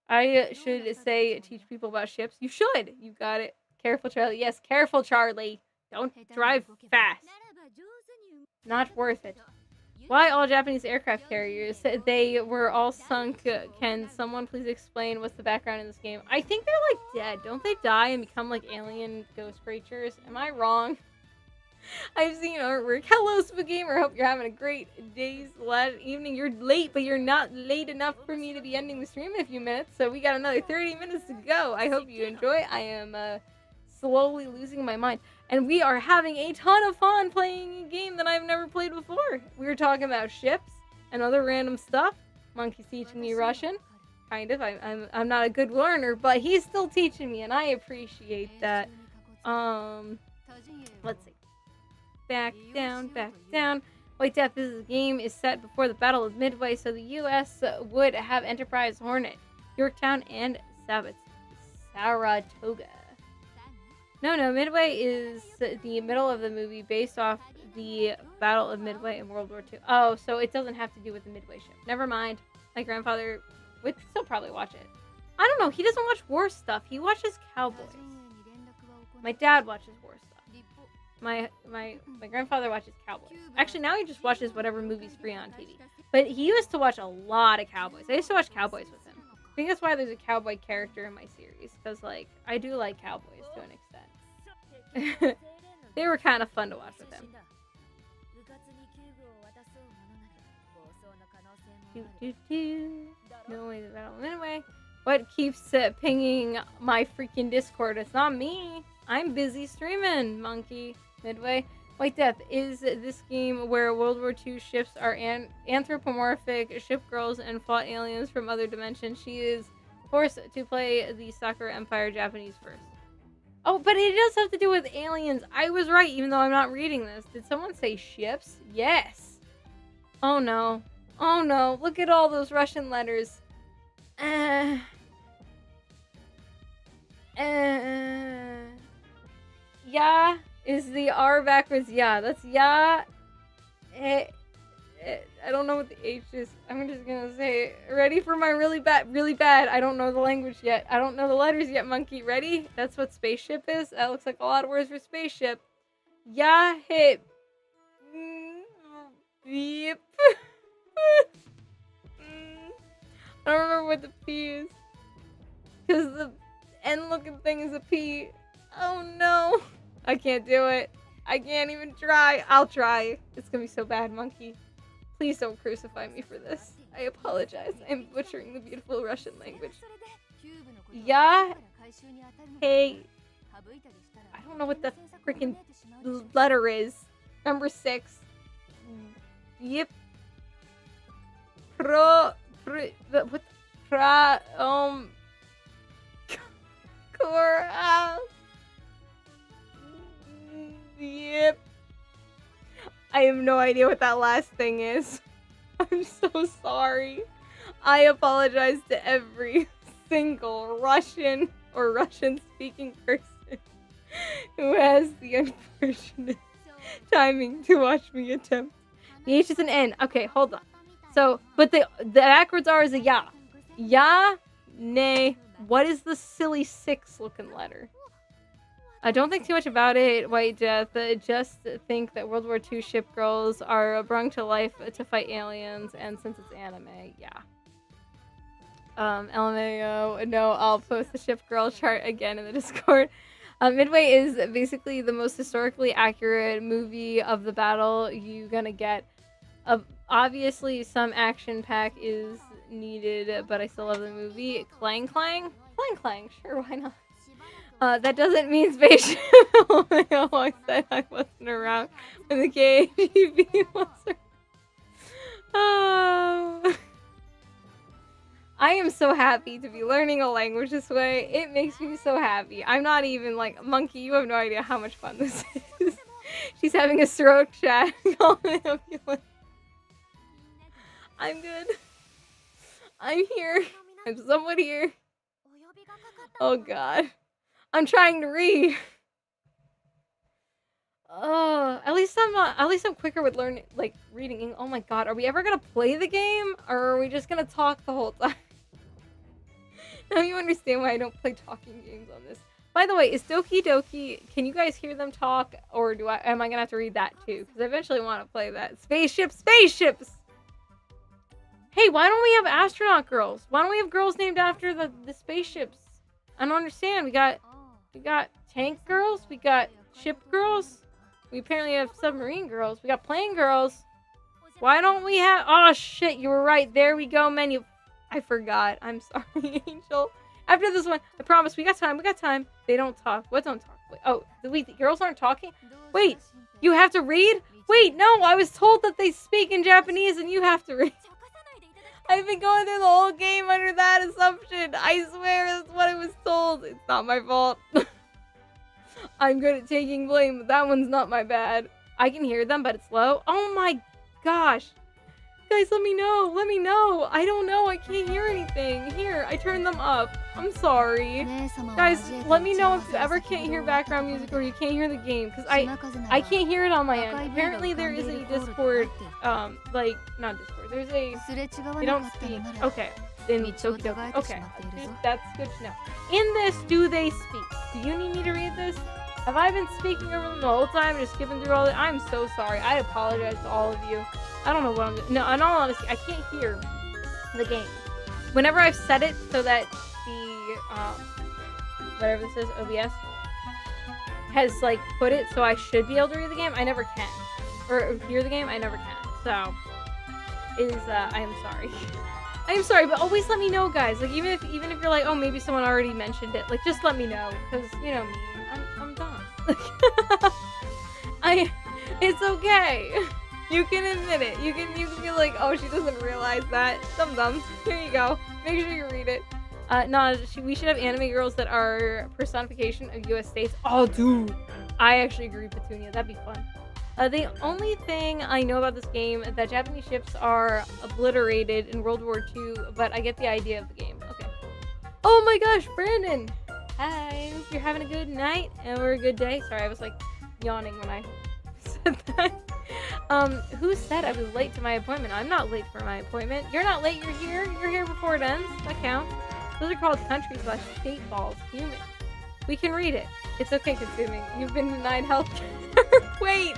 I should say teach people about ships. You should. You got it. Careful, Charlie. Yes, careful, Charlie. Don't drive fast. Not worth it. Why all Japanese aircraft carriers? They were all sunk. Can someone please explain what's the background in this game? I think they're like dead. Don't they die and become like alien ghost creatures? Am I wrong? I've seen artwork. Hello, Spagamer. Hope you're having a great day's evening. You're late, but you're not late enough for me to be ending the stream in a few minutes. So we got another 30 minutes to go. I hope you enjoy. I am slowly losing my mind. And we are having a ton of fun playing a game that I've never played before. We were talking about ships and other random stuff. Monkey's teaching me Russian. Kind of. I'm not a good learner, but he's still teaching me, and I appreciate that. Let's see. Back down, back down. White Death, this game is set before the Battle of Midway, so the U.S. would have Enterprise, Hornet, Yorktown, and Saratoga. No, Midway is the middle of the movie based off the Battle of Midway in World War II. Oh, so it doesn't have to do with the Midway ship. Never mind. My grandfather would still probably watch it. I don't know. He doesn't watch war stuff. He watches cowboys. My dad watches war stuff. My grandfather watches cowboys. Actually, now he just watches whatever movie's free on TV. But he used to watch a lot of cowboys. I used to watch cowboys with him. I think that's why there's a cowboy character in my series. Because, like, I do like cowboys to an extent. They were kind of fun to watch with him. No way the battle. Anyway, what keeps pinging my freaking Discord? It's not me. I'm busy streaming, monkey. Midway. White Death is this game where World War II ships are anthropomorphic ship girls and fought aliens from other dimensions. She is forced to play the Sakura Empire Japanese first. Oh, but it does have to do with aliens. I was right, even though I'm not reading this. Did someone say ships? Yes. Oh no. Oh no. Look at all those Russian letters. Yeah. Is the R backwards? Yeah, that's yeah. I don't know what the H is. I'm just gonna say, ready for my really bad. I don't know the language yet. I don't know the letters yet, monkey. Ready? That's what spaceship is. That looks like a lot of words for spaceship. Yeah, hit. Beep. I don't remember what the P is. Because the N looking thing is a P. Oh no. I can't do it. I can't even try. I'll try. It's gonna be so bad, monkey. Please don't crucify me for this. I apologize. I'm butchering the beautiful Russian language. Yeah. Hey. I don't know what the freaking letter is. Number 6. Yep. What? Yep. I have no idea what that last thing is. I'm so sorry. I apologize to every single Russian or Russian-speaking person who has the unfortunate timing to watch me attempt. The H is an N. Okay, hold on. So, but the backwards R is a ya. Ya, nay. What is the silly 6 looking letter? Don't think too much about it, White Death. Just think that World War II ship girls are brung to life to fight aliens, and since it's anime, yeah. LMAO, no, I'll post the ship girl chart again in the Discord. Midway is basically the most historically accurate movie of the battle you gonna get. Obviously, some action pack is needed, but I still love the movie. Clang clang? Clang clang, sure, why not? That doesn't mean spaceship. I said I wasn't around when the KGB was around. Oh. I am so happy to be learning a language this way. It makes me so happy. I'm not even like, Monkey, you have no idea how much fun this is. She's having a stroke, chat. Call an ambulance. I'm good. I'm here. I'm somewhat here. Oh god. I'm trying to read. Oh, at least I'm quicker with learning, like reading. Oh my god, are we ever gonna play the game, or are we just gonna talk the whole time? Now you understand why I don't play talking games on this. By the way, is Doki Doki? Can you guys hear them talk, or am I gonna have to read that too? Because I eventually want to play that. Spaceships. Hey, why don't we have astronaut girls? Why don't we have girls named after the spaceships? I don't understand. We got tank girls. We got ship girls. We apparently have submarine girls. We got plane girls. Why don't we have... Oh, shit. You were right. There we go, menu. I forgot. I'm sorry, Angel. After this one, I promise. We got time. They don't talk. What don't talk? Wait, oh, wait. The girls aren't talking? Wait. You have to read? Wait, no. I was told that they speak in Japanese and you have to read. I've been going through the whole game under that assumption. I swear that's what I was told. It's not my fault. I'm good at taking blame, but that one's not my bad. I can hear them, but it's low. Oh my gosh. Guys, let me know. I don't know. I can't hear anything. Here, I turned them up. I'm sorry. Guys, let me know if you ever can't hear background music or you can't hear the game, because I can't hear it on my end. Apparently there is a Discord, like, not Discord. There's a... They don't speak. Okay. In Doki. Okay. That's good to know. In this, do they speak? Do you need me to read this? Have I been speaking over them the whole time, just skipping through all the... I'm so sorry. I apologize to all of you. I don't know what I'm doing. No, in all honesty, I can't hear the game. Whenever I've set it so that the, whatever this is, OBS, has, like, put it so I should be able to read the game, I never can. Or hear the game, I never can. So, I am sorry. I am sorry, but always let me know, guys. Like, even if you're like, oh, maybe someone already mentioned it, like, just let me know, because, you know me, I'm done. It's okay. You can admit it. You can be like, oh, she doesn't realize that. Dum-dum. Here you go. Make sure you read it. No, we should have anime girls that are personification of U.S. states. Oh, dude. I actually agree, Petunia. That'd be fun. The only thing I know about this game is that Japanese ships are obliterated in World War II, but I get the idea of the game. Okay. Oh my gosh, Brandon! Hi. Hope you're having a good night or a good day. Sorry, I was like yawning when I said that. Who said I was late to my appointment? I'm not late for my appointment. You're not late, you're here. You're here before it ends. That counts. Those are called country/state balls. Human. We can read it. It's okay, consuming. You've been denied health care. Wait!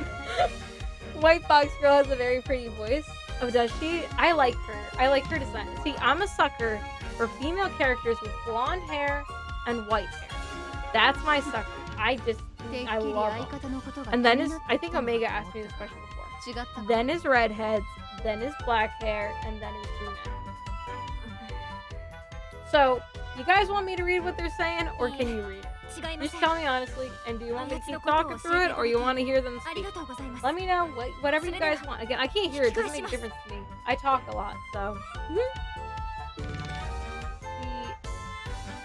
White Box Girl has a very pretty voice. Oh, does she? I like her. I like her design. See, I'm a sucker for female characters with blonde hair and white hair. That's my sucker. I love them. And then I think Omega asked me this question before. Then is redheads, then is black hair, and then is brunette. So, you guys want me to read what they're saying, or can you read it? Just tell me honestly, and do you want me to keep talking through it, or you want to hear them speak? Let me know, whatever you guys want. Again, I can't hear it, doesn't make a difference to me. I talk a lot, so.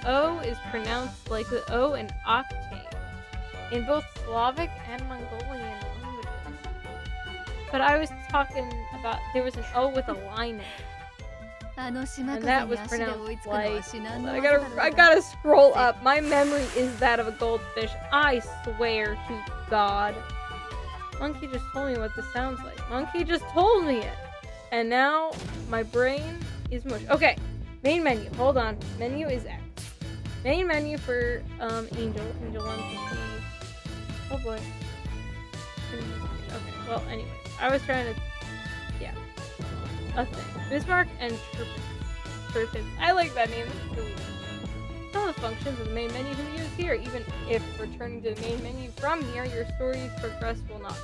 The O is pronounced like the O in octave, in both Slavic and Mongolian languages. But I was talking about, there was an O with a line in it. And that was pronounced like. I gotta scroll up. My memory is that of a goldfish. I swear to God. Monkey just told me what this sounds like. Monkey just told me it. And now my brain is mush. Okay, main menu. Hold on. Menu is X. Main menu for Angel. Angel 150. Oh boy. Okay, well, anyways. I was trying to. Yeah. A thing. Bismarck and Turpins. I like that name. It's really good. Some of the functions of the main menu can be used here. Even if returning to the main menu from here, your story's progress will not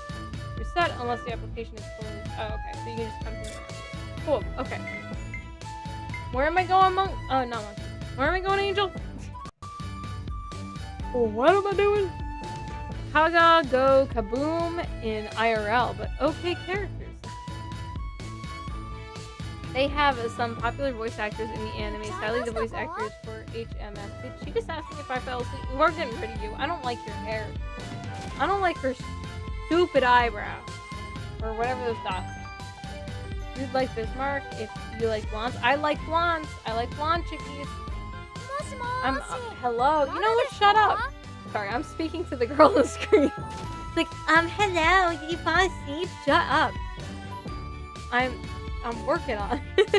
reset unless the application is closed. Oh, okay. So you can just come here. Cool. Okay. Where am I going, Monk? Oh, not Monkey. Where am I going, Angel? What am I doing? Kaga go kaboom in IRL, but okay characters. They have some popular voice actors in the anime. Sadly, the voice actors for HMS. Did she just ask me if I fell asleep? We weren't getting rid of you. I don't like your hair. I don't like her stupid eyebrow. Or whatever those dots are. You'd like Bismarck if you like blondes. I like blondes. I like blonde chickies. Hello. You know what? Shut up. Sorry, I'm speaking to the girl on the screen. It's like, hello. Did you fall asleep? Shut up. I'm working on it.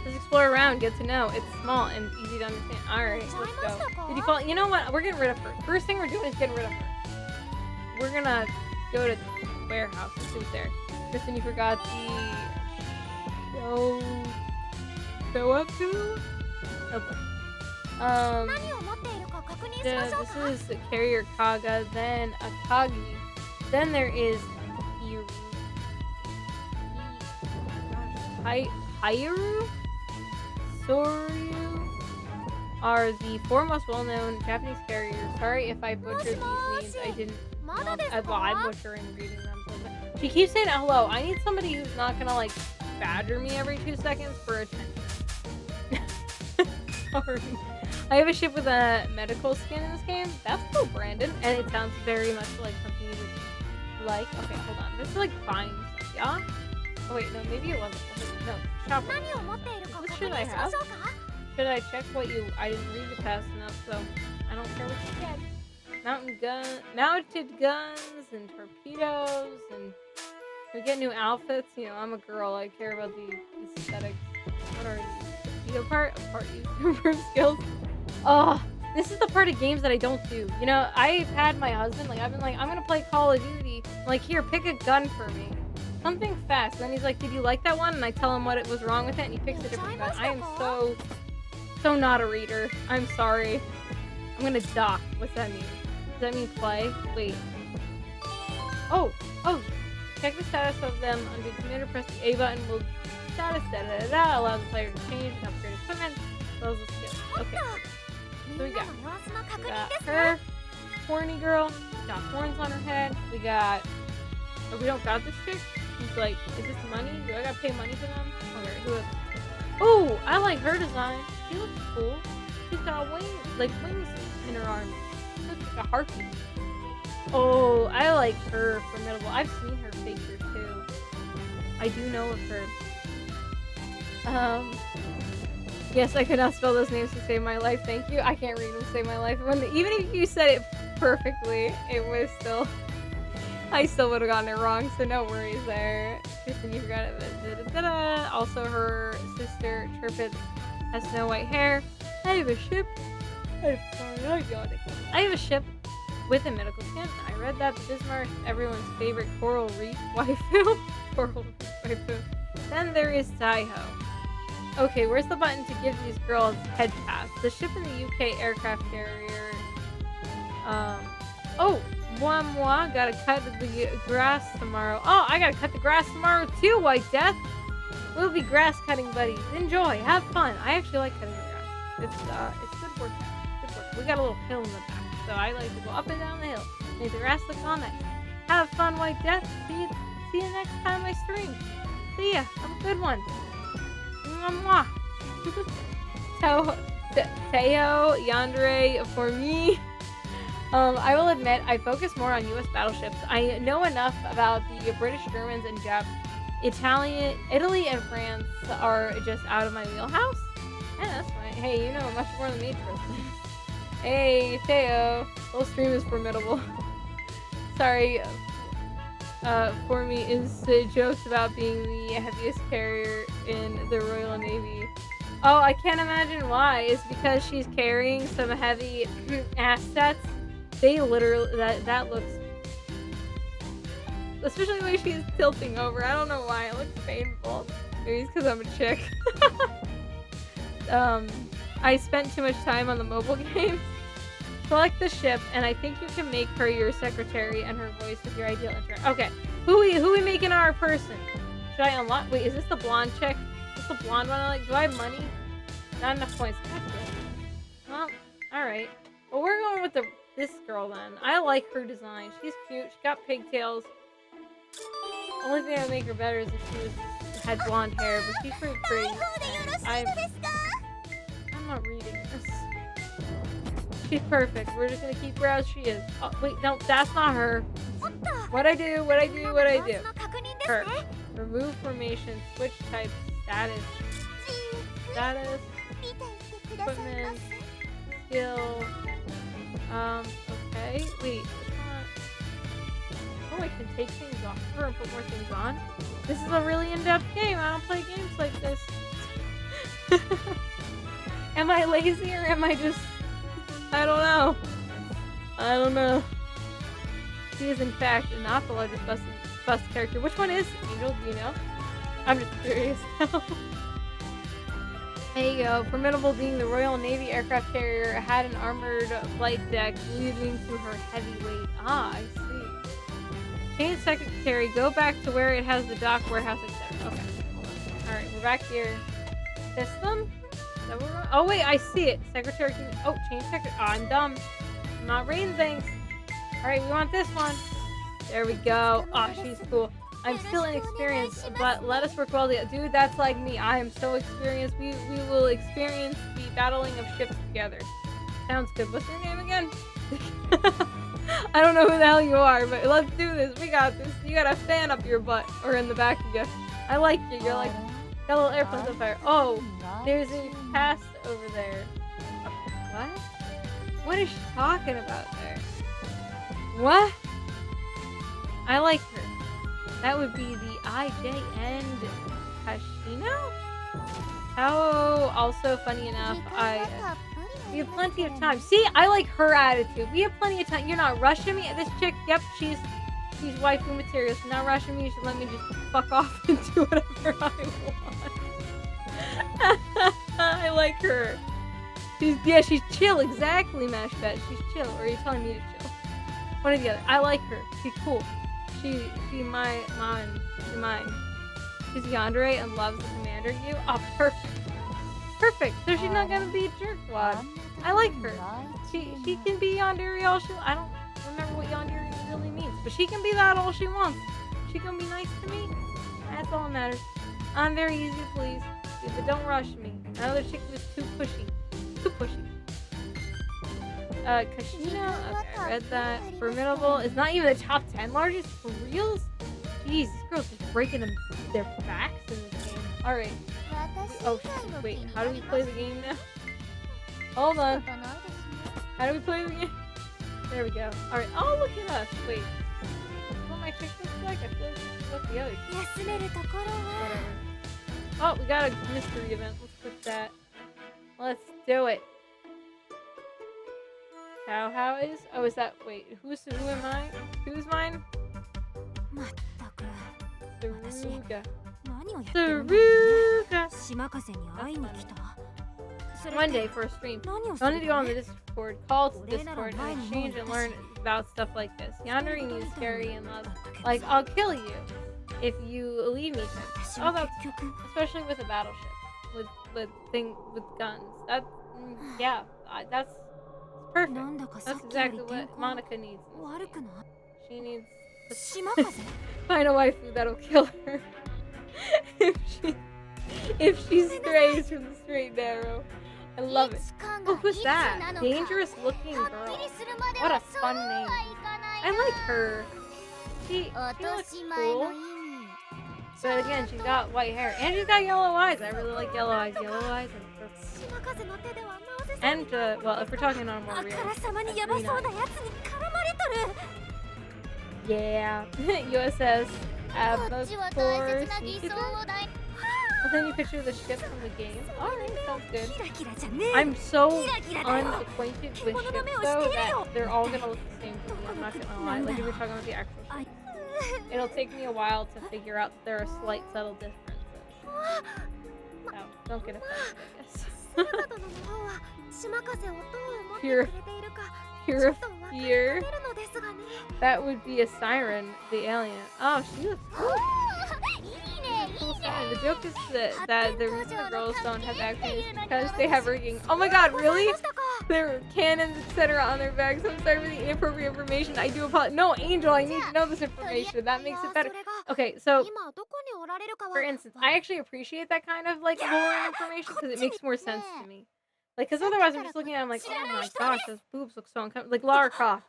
Just explore around, get to know. It's small and easy to understand. Alright, let's go. Did you fall? You know what? We're getting rid of her. First thing we're doing is getting rid of her. We're gonna go to the warehouse. Let's see what's there. Kristen, you forgot the show up to? Oh boy. This is Carrier Kaga, then Akagi. Then there is Hairu, Soryu are the four most well-known Japanese carriers. Sorry if I butchered these names. I didn't. I'm butchering reading them. So she keeps saying hello. I need somebody who's not gonna like badger me every 2 seconds for attention. Sorry. I have a ship with a medical skin in this game. That's so Brandon, and it sounds very much like something you would like. Okay, hold on. This is like fine stuff, yeah? Oh wait, no, maybe it wasn't. No, shop. What should I have? Should I check what you? I didn't read it fast enough, so I don't care what you get. Mounted guns, and torpedoes, and we get new outfits. You know, I'm a girl. I care about the aesthetics. What are these? The part you to improve skills. Oh, this is the part of games that I don't do. You know, I've had my husband, like, I've been like, I'm gonna play Call of Duty. I'm like, here, pick a gun for me. Something fast. And then he's like, did you like that one? And I tell him what it was wrong with it, and he picks a different gun. I am so not a reader. I'm sorry. I'm gonna dock. What's that mean? Does that mean play? Wait. Oh. Check the status of them under the commander. Press the A button. Will status allow the player to change and upgrade equipment. As well as the skills. Okay. So we got her, horny girl. We got horns on her head. We got. Oh, we don't got this chick. She's like, is this money? Do I gotta pay money for them? Okay, who is? Oh, I like her design. She looks cool. She's got wings in her arms. She looks like a harpy. Oh, I like her. Formidable. I've seen her figure too. I do know of her. Yes, I could not spell those names to save my life. Thank you. I can't read them to save my life. Even if you said it perfectly, it was still. I still would have gotten it wrong, so no worries there. Kristen, you forgot it. Also, her sister, Turpitz, has snow white hair. I have a ship. I have a ship with a medical skin. I read that Bismarck, everyone's favorite coral reef waifu. Coral reef waifu. Then there is Taiho. Okay, where's the button to give these girls head pass? The ship in the UK aircraft carrier. Moi, gotta cut the grass tomorrow. Oh, I gotta cut the grass tomorrow too, White Death. We'll be grass cutting buddies. Enjoy, have fun. I actually like cutting the grass. It's good work. Good work. We got a little hill in the back, so I like to go up and down the hill. Make the grass look all nice. Have fun, White Death. See you next time I stream. See ya. Have a good one. Mwah. Teo, Yandere, for me. I will admit, I focus more on U.S. battleships. I know enough about the British, Germans, and Japs Italy and France are just out of my wheelhouse. Yeah, that's fine. Hey, you know much more than me, Tristan. Hey, Teo. Whole stream is formidable. Sorry. For me is jokes about being the heaviest carrier in the Royal Navy. Oh, I can't imagine why. It's because she's carrying some heavy assets. They literally, that looks, especially the way she's tilting over. I don't know why, it looks painful. Maybe it's because I'm a chick. I spent too much time on the mobile games. Select the ship, and I think you can make her your secretary and her voice with your ideal interaction. Okay, who we making our person? Should I unlock? Wait, is this the blonde chick? Is this the blonde one I like? Do I have money? Not enough points. Well, alright. Well, we're going with this girl then. I like her design. She's cute. She got pigtails. Only thing that would make her better is if she had blonde hair, but she's pretty pretty. I'm not reading this. She's perfect. We're just gonna keep her as she is. Oh, wait, no, that's not her. What I do? Her. Remove formation. Switch type. Status. Equipment. Skill. Okay. Wait. Oh, I can take things off her and put more things on. This is a really in-depth game. I don't play games like this. Am I lazy or am I just... I don't know. She is in fact not the largest bust character. Which one is Angel? Do you know? I'm just curious now. There you go. Formidable being the Royal Navy aircraft carrier had an armored flight deck leading to her heavy weight. Ah, I see. Change secretary. Go back to where it has the dock, warehouse, etc. Okay. Alright, we're back here. System? Oh wait, I see it. Secretary can... Oh, change secretary. Oh, I'm dumb. I'm not reading things. Alright, we want this one. There we go. Oh, she's cool. I'm still inexperienced, but let us work well together. Dude, that's like me. I am so experienced. We will experience the battling of ships together. Sounds good. What's your name again? I don't know who the hell you are, but let's do this. We got this. You got a fan up your butt, or in the back of you. I like you. You're like... Got a little airplanes up there. Oh, there's a pass over there. What? What is she talking about there? What? I like her. That would be the IJ and Kashino? How, also funny enough, we have plenty of time. See, I like her attitude. We have plenty of time. You're not rushing me. This chick, yep, she's waifu material. She's not rushing me. You should let me just fuck off and do whatever I want. I like her. She's chill. Exactly, Mashbet. She's chill. Or are you telling me to chill? One or the other. I like her. She's cool. She's mine. She's yandere and loves the commander you. Oh, perfect. Perfect. So she's not gonna be a jerkwad. I like her. She can be yandere all she... I don't remember what yandere really means, but she can be that all she wants. She can be nice to me. That's all that matters. I'm very easy to please, but don't rush me. Another chick was too pushy. Kashina. Okay, I read that. Formidable. It's not even the top 10 largest for reals. Jeez, this girl's just breaking their backs in this game. All right. Oh shit. Wait. How do we play the game now? Hold on. How do we play the game? There we go. All right. Oh, look at us. Wait. What my chick looks like? I feel like this is what the other chick. Whatever. Oh, we got a mystery event. Let's put that. Let's do it. How is? Oh, is that? Wait, who am I? Who's mine? Saruga. One day for a stream. I need to go on the Discord, call to Discord, and exchange and learn about stuff like this. Yandere means scary and love. Like, I'll kill you if you leave me. Oh, that's especially with a battleship, with guns. That, yeah, that's perfect. That's exactly what Monica needs. She needs find a waifu that'll kill her if she strays from the straight and narrow. I love it. Oh, who's that? Dangerous looking girl. What a fun name. I like her. She looks cool. But again, she's got white hair. And she's got yellow eyes. I really like yellow eyes. Yellow eyes and purple. And, well, if we're talking on more real, yeah. USS Abacore. I'll send you a picture of the ship from the game. Alright, sounds good. I'm so unacquainted with ships, though, that they're all gonna look the same to me. I'm not gonna lie. Like, if we're talking about the actual ship. It'll take me a while to figure out that there are slight, subtle differences. So, don't get offended, I guess. Pure fear. That would be a siren, the alien. Oh, she looks cool. Cool siren. The joke is that the reason the girls don't have action is because they have rigging. Oh my god, really? Their cannons, etc. on their backs. I'm sorry for the inappropriate information. I do apologize. No, Angel, I need to know this information. That makes it better. Okay, so, for instance, I actually appreciate that kind of, like, lore information because it makes more sense to me. Like, because otherwise I'm just looking at it, I'm like, oh my gosh, those boobs look so uncomfortable. Like, Lara Croft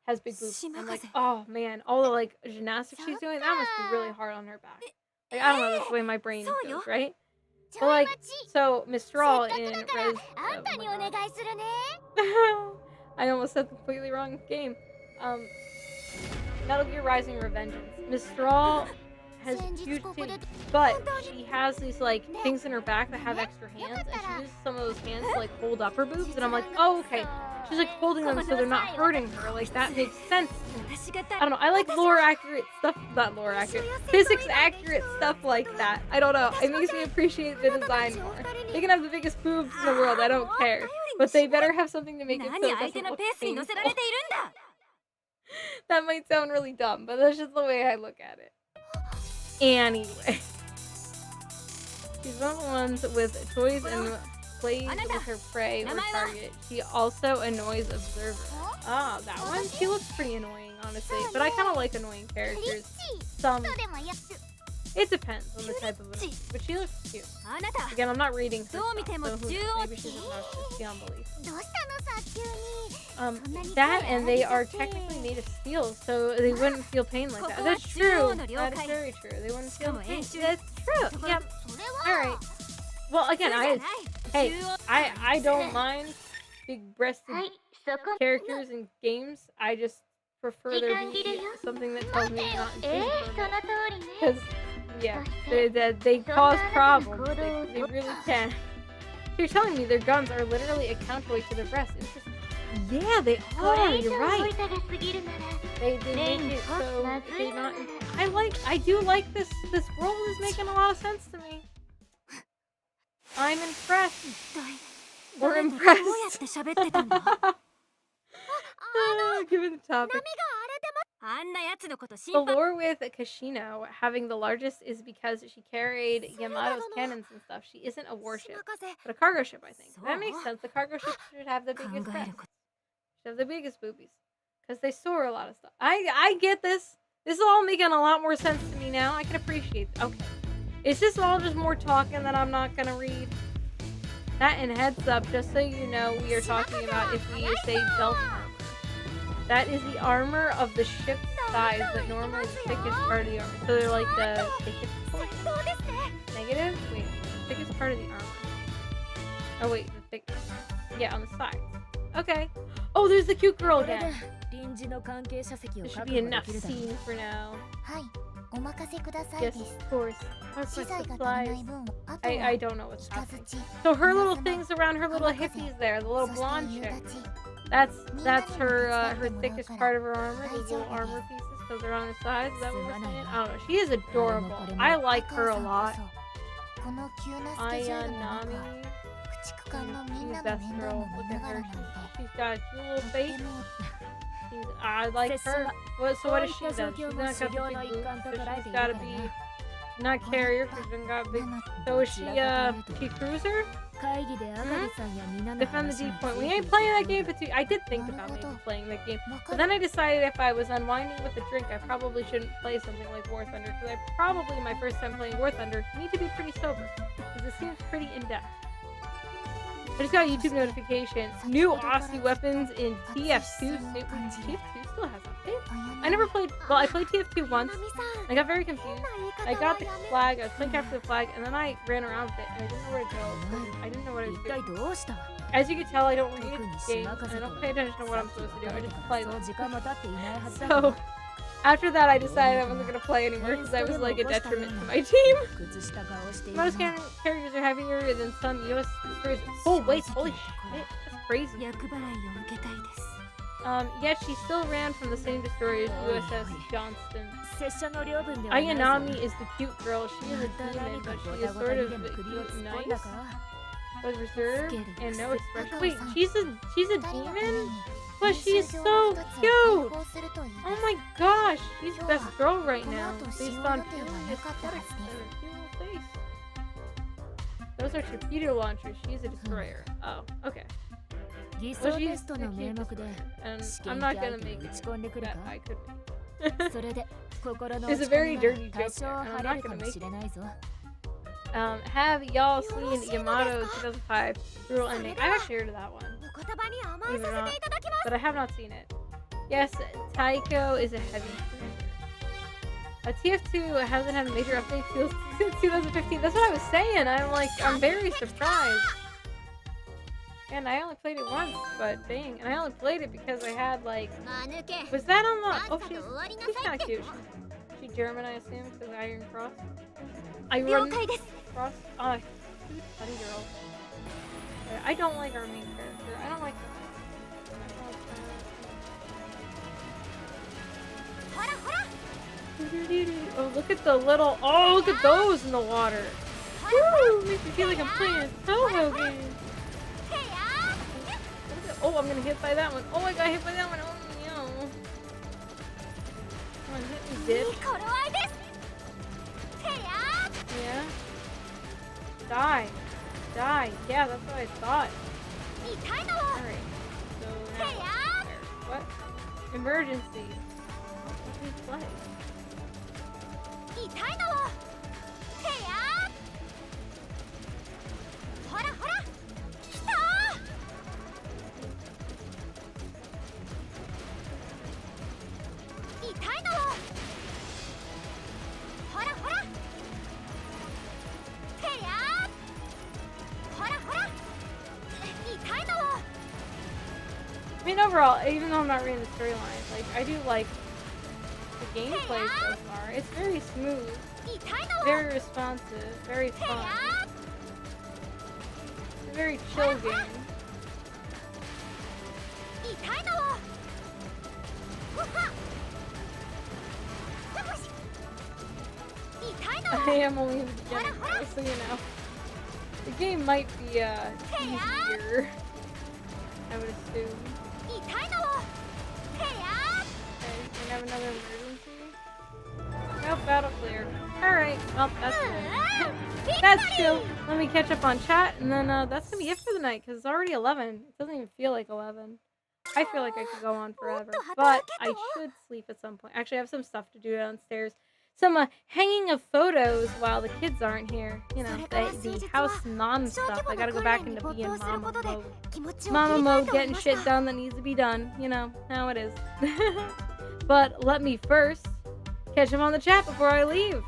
has big boobs. I'm like, oh man, all the, like, gymnastics she's doing, that must be really hard on her back. Like, I don't know, that's the way my brain goes, right? But, like, so, Mistral in Res... I almost said the completely wrong game. Metal Gear Rising Revengeance. Mistral has huge titties, but she has these, like, things in her back that have extra hands, and she uses some of those hands to, like, hold up her boobs, and I'm like, oh, okay. She's, like, holding them so they're not hurting her. Like, that makes sense to me. I don't know. I like lore-accurate stuff. Not lore-accurate. Physics-accurate stuff like that. I don't know. It makes me appreciate the design more. They can have the biggest boobs in the world. I don't care. But they better have something to make it so it doesn't look painful. That might sound really dumb, but that's just the way I look at it. Anyway. She's one of the ones with toys and plays with her prey or target. She also annoys observers. Ah, that one? She looks pretty annoying, honestly. But I kind of like annoying characters. It depends on the type of annoying. But she looks cute. Again, I'm not reading her stuff, so who knows? Maybe she's obnoxious beyond belief. That and they are technically made of steel, so they wouldn't feel pain like that. That's true. That is very true. They wouldn't feel pain. That's true. Yep. Alright. Well, again, I don't mind big-breasted characters in games. I just prefer there be something that tells me not infringement. Because, yeah, they cause problems. They really can. So you're telling me their guns are literally a counterweight to their breasts. It's just, yeah, they are. You're right. They make it so they're not. I do like this. This world is making a lot of sense to me. I'm impressed. We're impressed. Given the topic. The lore with Kashino having the largest is because she carried Yamato's cannons and stuff. She isn't a warship, but a cargo ship, I think. That makes sense. The cargo ship should have the biggest breasts. Should have the biggest boobies. Because they store a lot of stuff. I get this. This is all making a lot more sense to me now. I can appreciate it. Okay. It's just all just more talking that I'm not going to read. That and heads up, just so you know, we are talking about if we say belt armor. That is the armor of the ship's size that normally is the thickest part of the armor. So they're like the thickest portion. Negative? Wait, the thickest part of the armor. Oh wait, the thickest. Yeah, on the sides. Okay. Oh, there's the cute girl again. There should be enough scene for now. Yes, of course. I don't know what's happening. So her little things around her little hippies there, the little blonde chick. That's her thickest part of her armor, those little armor pieces, because they're on the sides. Is that what we're saying? I don't know. She is adorable. I like her a lot. Ayanami. She's the best girl. Look at her. She's got a cute little face. I like her. So what does she do? She's not got the big boobs, so she's gotta be not carrier because she got big. So is she cruiser? Defend the deep point. We ain't playing that game for I did think about maybe playing that game, but then I decided if I was unwinding with a drink, I probably shouldn't play something like War Thunder because I probably my first time playing War Thunder need to be pretty sober because it seems pretty in depth. I just got a YouTube notification. New Aussie weapons in TF2. TF2 still has updates? I never played... Well, I played TF2 once. I got very confused. I got the flag. I was playing capture the flag, and then I ran around with it, and I didn't know where to go. I didn't know what I was doing. As you can tell, I don't read games, and I don't pay attention to what I'm supposed to do. I just play them. So, after that, I decided I wasn't going to play anymore because I was like a detriment to my team. Most characters are heavier than some US destroyers. Oh, wait, holy shit. That's crazy. Yeah, she still ran from the same destroyer as USS Johnston. Ayanami is the cute girl. She is a demon, but she is sort of cute and nice. But reserved and no expression. Wait, she's a demon? But she's so cute! Oh my gosh, she's the best girl right now, based on purely aesthetics and her cute little face. Those are torpedo launchers. She's a destroyer. Oh, okay. Well, she's a cute destroyer, and I'm not gonna make it that I could make. It's a very dirty joke there, and I'm not gonna make it. Have y'all seen Yamato 2005 Brutal Ending? I've actually heard of that one. Believe it or not, but I have not seen it. Yes, Taiko is a heavy cruiser. TF2 hasn't had a major update since 2015. That's what I was saying. I'm very surprised. And I only played it once, but dang. And I only played it because I had was that on the... Oh, she's kind of cute. She's German, I assume, because of Iron Cross. I run Cross... Oh, cute funny girl. I don't like our main character. I don't like her. Oh, look at the little... Oh, look at those in the water. Woo! Makes me feel like I'm playing a solo game. Oh, I'm gonna hit by that one. Oh, I got hit by that one. Oh, no. Come on, hit me, bitch. Yeah. Die. Die. Yeah, that's what I thought. Alright. So now, what? Emergency. Let me play. I mean, overall, even though I'm not reading the storyline, I do like the gameplay so far. It's very smooth, very responsive, very fun. It's a very chill game. I am only in the beginning, though, so you know. The game might be easier, I would assume. Okay, we have another emergency. Nope, battle clear. Alright, well, that's cool. That's chill. Let me catch up on chat, and then that's gonna be it for the night, because it's already 11. It doesn't even feel like 11. I feel like I could go on forever, but I should sleep at some point. Actually, I have some stuff to do downstairs. Some hanging of photos while the kids aren't here. You know, the house non-stuff. I gotta go back into being mama mode. Mama mode, getting shit done that needs to be done. You know, how it is. But let me first catch him on the chat before I leave.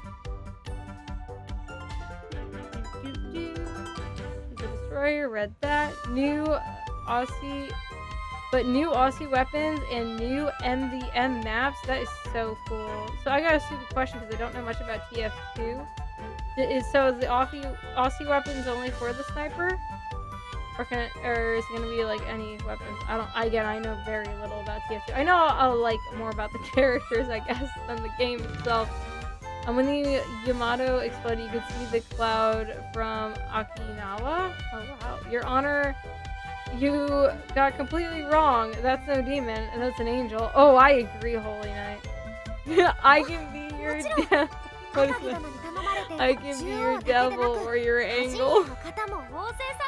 The destroyer, read that. New Aussie weapons and new MVM maps. That is so cool. So I got a stupid question because I don't know much about TF2. Is the Aussie weapons only for the sniper? Or is it gonna be like any weapons? I know very little about TF2. I know I'll like more about the characters, I guess, than the game itself. And when the Yamato exploded, you could see the cloud from Okinawa. Oh wow, Your Honor. You got completely wrong. That's no demon, and that's an angel. Oh, I agree, Holy Knight. I can be your devil. What is that? I can be your devil or your angel.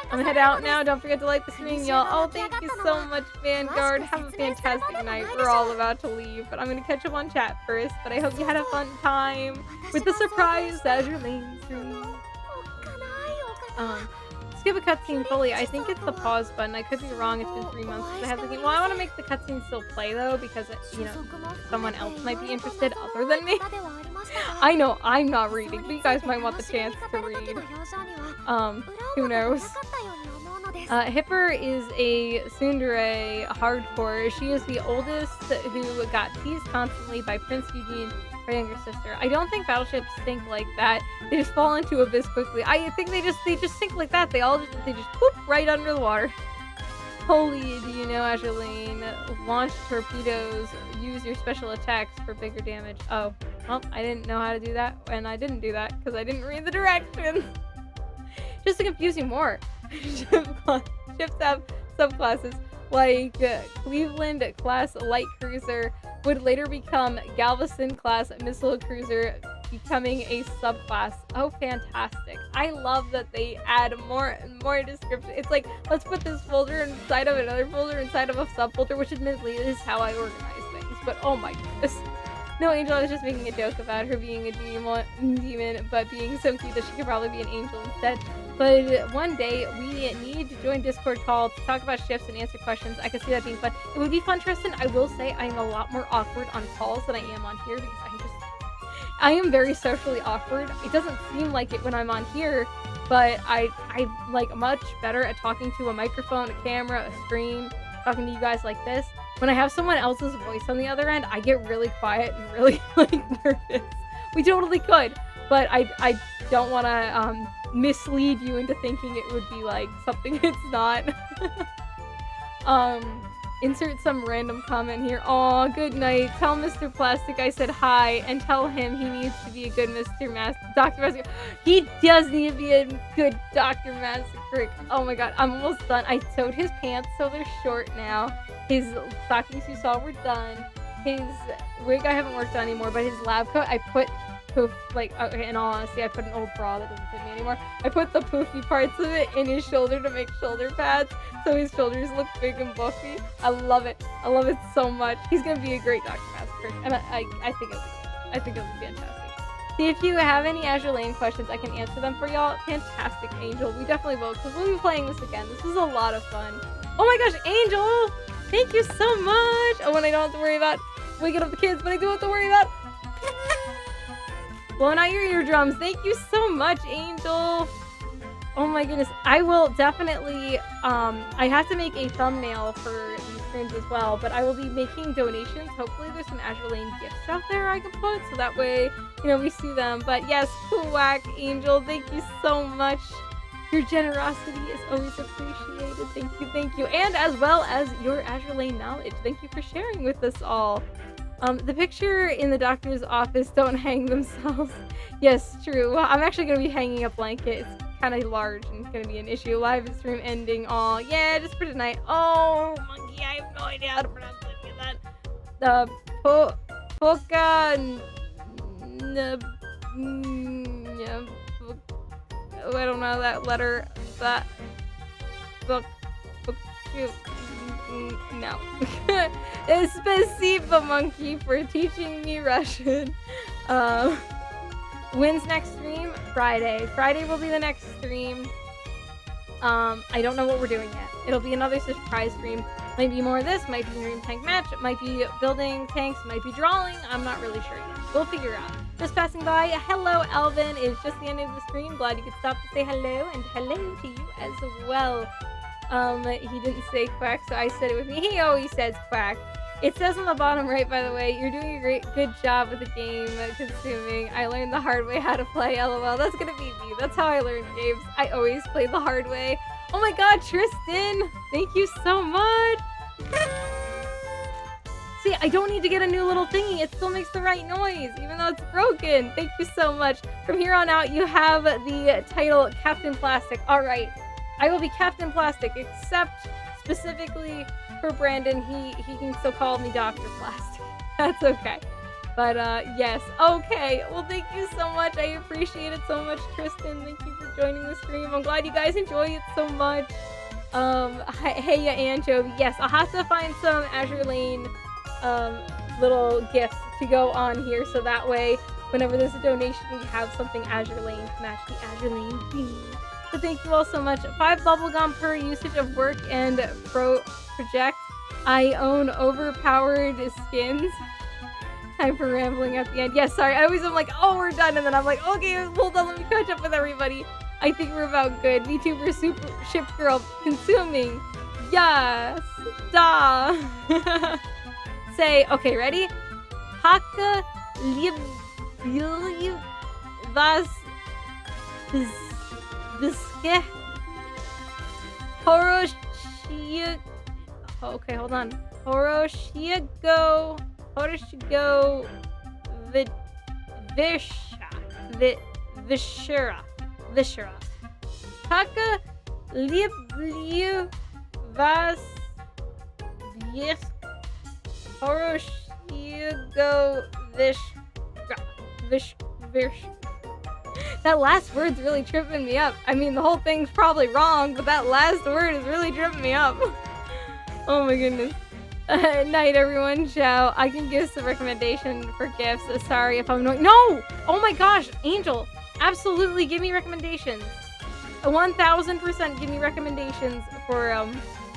I'm gonna head out now. Don't forget to like the stream, y'all. Oh, thank you so much, Vanguard. Have a fantastic night. We're all about to leave, but I'm gonna catch up on chat first. But I hope you had a fun time with the surprise Azur main stream. skip a cutscene fully, I think it's the pause button. I could be wrong. It's been 3 months since I have the game. Well, I want to make the cutscene still play though because someone else might be interested other than me. I know I'm not reading, but you guys might want the chance to read. Who knows? Hipper is a tsundere hardcore. She is the oldest who got teased constantly by Prince Eugene, her younger sister. I don't think battleships sink like that. They just fall into abyss quickly. I think they just sink like that. They just poop right under the water. Holy, do you know, Azur Lane? Launch torpedoes. Use your special attacks for bigger damage. Oh, well, I didn't know how to do that, and I didn't do that because I didn't read the directions. Just to confuse you more. Ships have subclasses like Cleveland class light cruiser would later become Galveston class missile cruiser, becoming a subclass. Oh, fantastic. I love that they add more and more description. It's like, let's put this folder inside of another folder inside of a subfolder, which admittedly is how I organize things, but oh my goodness. No, Angel, I was just making a joke about her being a demon, but being so cute that she could probably be an angel instead. But one day, we need to join Discord call to talk about shifts and answer questions. I could see that being fun. It would be fun, Tristan. I will say I'm a lot more awkward on calls than I am on here because I am very socially awkward. It doesn't seem like it when I'm on here, but I'm like much better at talking to a microphone, a camera, a screen, talking to you guys like this. When I have someone else's voice on the other end, I get really quiet and really nervous. We totally could, but I don't want to mislead you into thinking it would be like something it's not. Insert some random comment here. Aw, good night. Tell Mr. Plastic I said hi, and tell him he needs to be a good Dr. Massacre. He does need to be a good Dr. Massacre. Oh my god, I'm almost done. I sewed his pants so they're short now. His stockings you saw were done. His wig I haven't worked on anymore, but his lab coat I put poof, like, okay, in all honesty, I put an old bra that doesn't fit me anymore. I put the poofy parts of it in his shoulder to make shoulder pads, so his shoulders look big and buffy. I love it. I love it so much. He's gonna be a great Dr. Massacre, and I think it'll be good. I think it'll be fantastic. See, if you have any Azur Lane questions, I can answer them for y'all. Fantastic, Angel. We definitely will, because we'll be playing this again. This is a lot of fun. Oh my gosh, Angel! Thank you so much! Oh, when I don't have to worry about waking up the kids, but I do have to worry about blowing out your eardrums. Thank you so much, Angel. Oh my goodness. I will definitely, I have to make a thumbnail for these streams as well, but I will be making donations. Hopefully there's some Azur Lane gifts out there I can put, so that way, we see them. But yes, Kuwak, Angel, thank you so much. Your generosity is always appreciated. Thank you. And as well as your Azur Lane knowledge. Thank you for sharing with us all. The picture in the doctor's office don't hang themselves. Yes, true. Well, I'm actually going to be hanging a blanket. It's kind of large and it's going to be an issue. Live stream ending. Oh, yeah, just for tonight. Oh, monkey, I have no idea how to pronounce any of that. The Poka... I don't know that letter. That... No. Spasiba, monkey, for teaching me Russian. When's next stream? Friday. Friday will be the next stream. I don't know what we're doing yet. It'll be another surprise stream. Might be more of this, might be Dream Tank Match, might be building tanks, might be drawing. I'm not really sure yet. We'll figure out. Just passing by. Hello, Alvin. It's just the end of the stream. Glad you could stop to say hello, and hello to you as well. He didn't say quack, so I said it with me. He always says quack. It says on the bottom right, by the way, you're doing a good job with the game consuming. I learned the hard way how to play, LOL. That's gonna be me. That's how I learn games. I always play the hard way. Oh my god, Tristan! Thank you so much! See, I don't need to get a new little thingy. It still makes the right noise, even though it's broken. Thank you so much. From here on out, you have the title Captain Plastic. Alright. I will be Captain Plastic, except specifically for Brandon, he can still call me Dr. Plastic. That's okay. But, yes. Okay. Well, thank you so much. I appreciate it so much, Tristan. Thank you for joining the stream. I'm glad you guys enjoy it so much. Hey, Anchovy. Yes, I'll have to find some Azur Lane, little gifts to go on here, so that way, whenever there's a donation, we have something Azur Lane to match the Azur Lane theme. So thank you all so much. 5 bubblegum per usage of work and project. I own overpowered skins. Time for rambling at the end. Yes, sorry. I always am like, oh, we're done. And then I'm like, okay, hold on. Let me catch up with everybody. I think we're about good. VTuber Super Ship Girl consuming. Yes. Da. Say, okay, ready? Haka lib vas viske Horoshiya. Okay, hold on. Horoshigo Vishera. Haka libliu vas visk Horoshigo Vish. That last word's really tripping me up. I mean, the whole thing's probably wrong, but that last word is really tripping me up. Oh my goodness. Night, everyone. Ciao. I can give some recommendation for gifts. Sorry if I'm annoying. No! Oh my gosh, Angel. Absolutely, give me recommendations. 1000% give me recommendations for,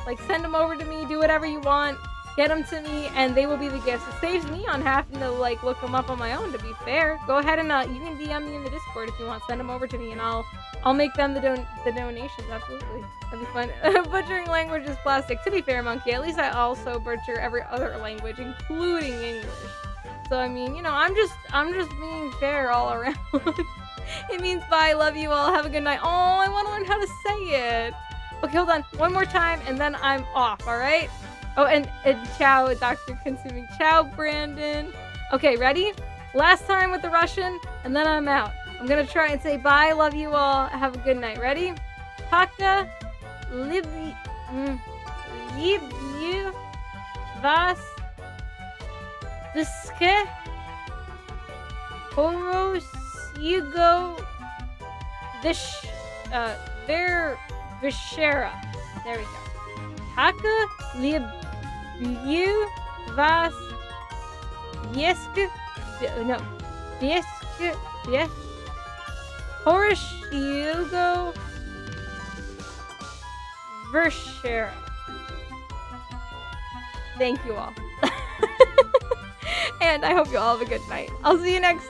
like, send them over to me, do whatever you want. Get them to me, and they will be the gifts. It saves me on having to, like, look them up on my own, to be fair. Go ahead and, you can DM me in the Discord if you want. Send them over to me, and I'll make them the donations. Absolutely. That'd be fun. Butchering language is plastic. To be fair, Monkey, at least I also butcher every other language, including English. So, I mean, you know, I'm just being fair all around. It means bye, love you all, have a good night. Oh, I want to learn how to say it. Okay, hold on. One more time, and then I'm off, alright? Oh, and ciao, Dr. Consuming. Ciao, Brandon. Okay, ready? Last time with the Russian, and then I'm out. I'm gonna try and say bye, love you all, have a good night. Ready? Haka libliu vas viske Horoshigo Vishera. There we go. Haka libliu vas Horoshigo Vishera. Thank you all. And I hope you all have a good night. I'll see you next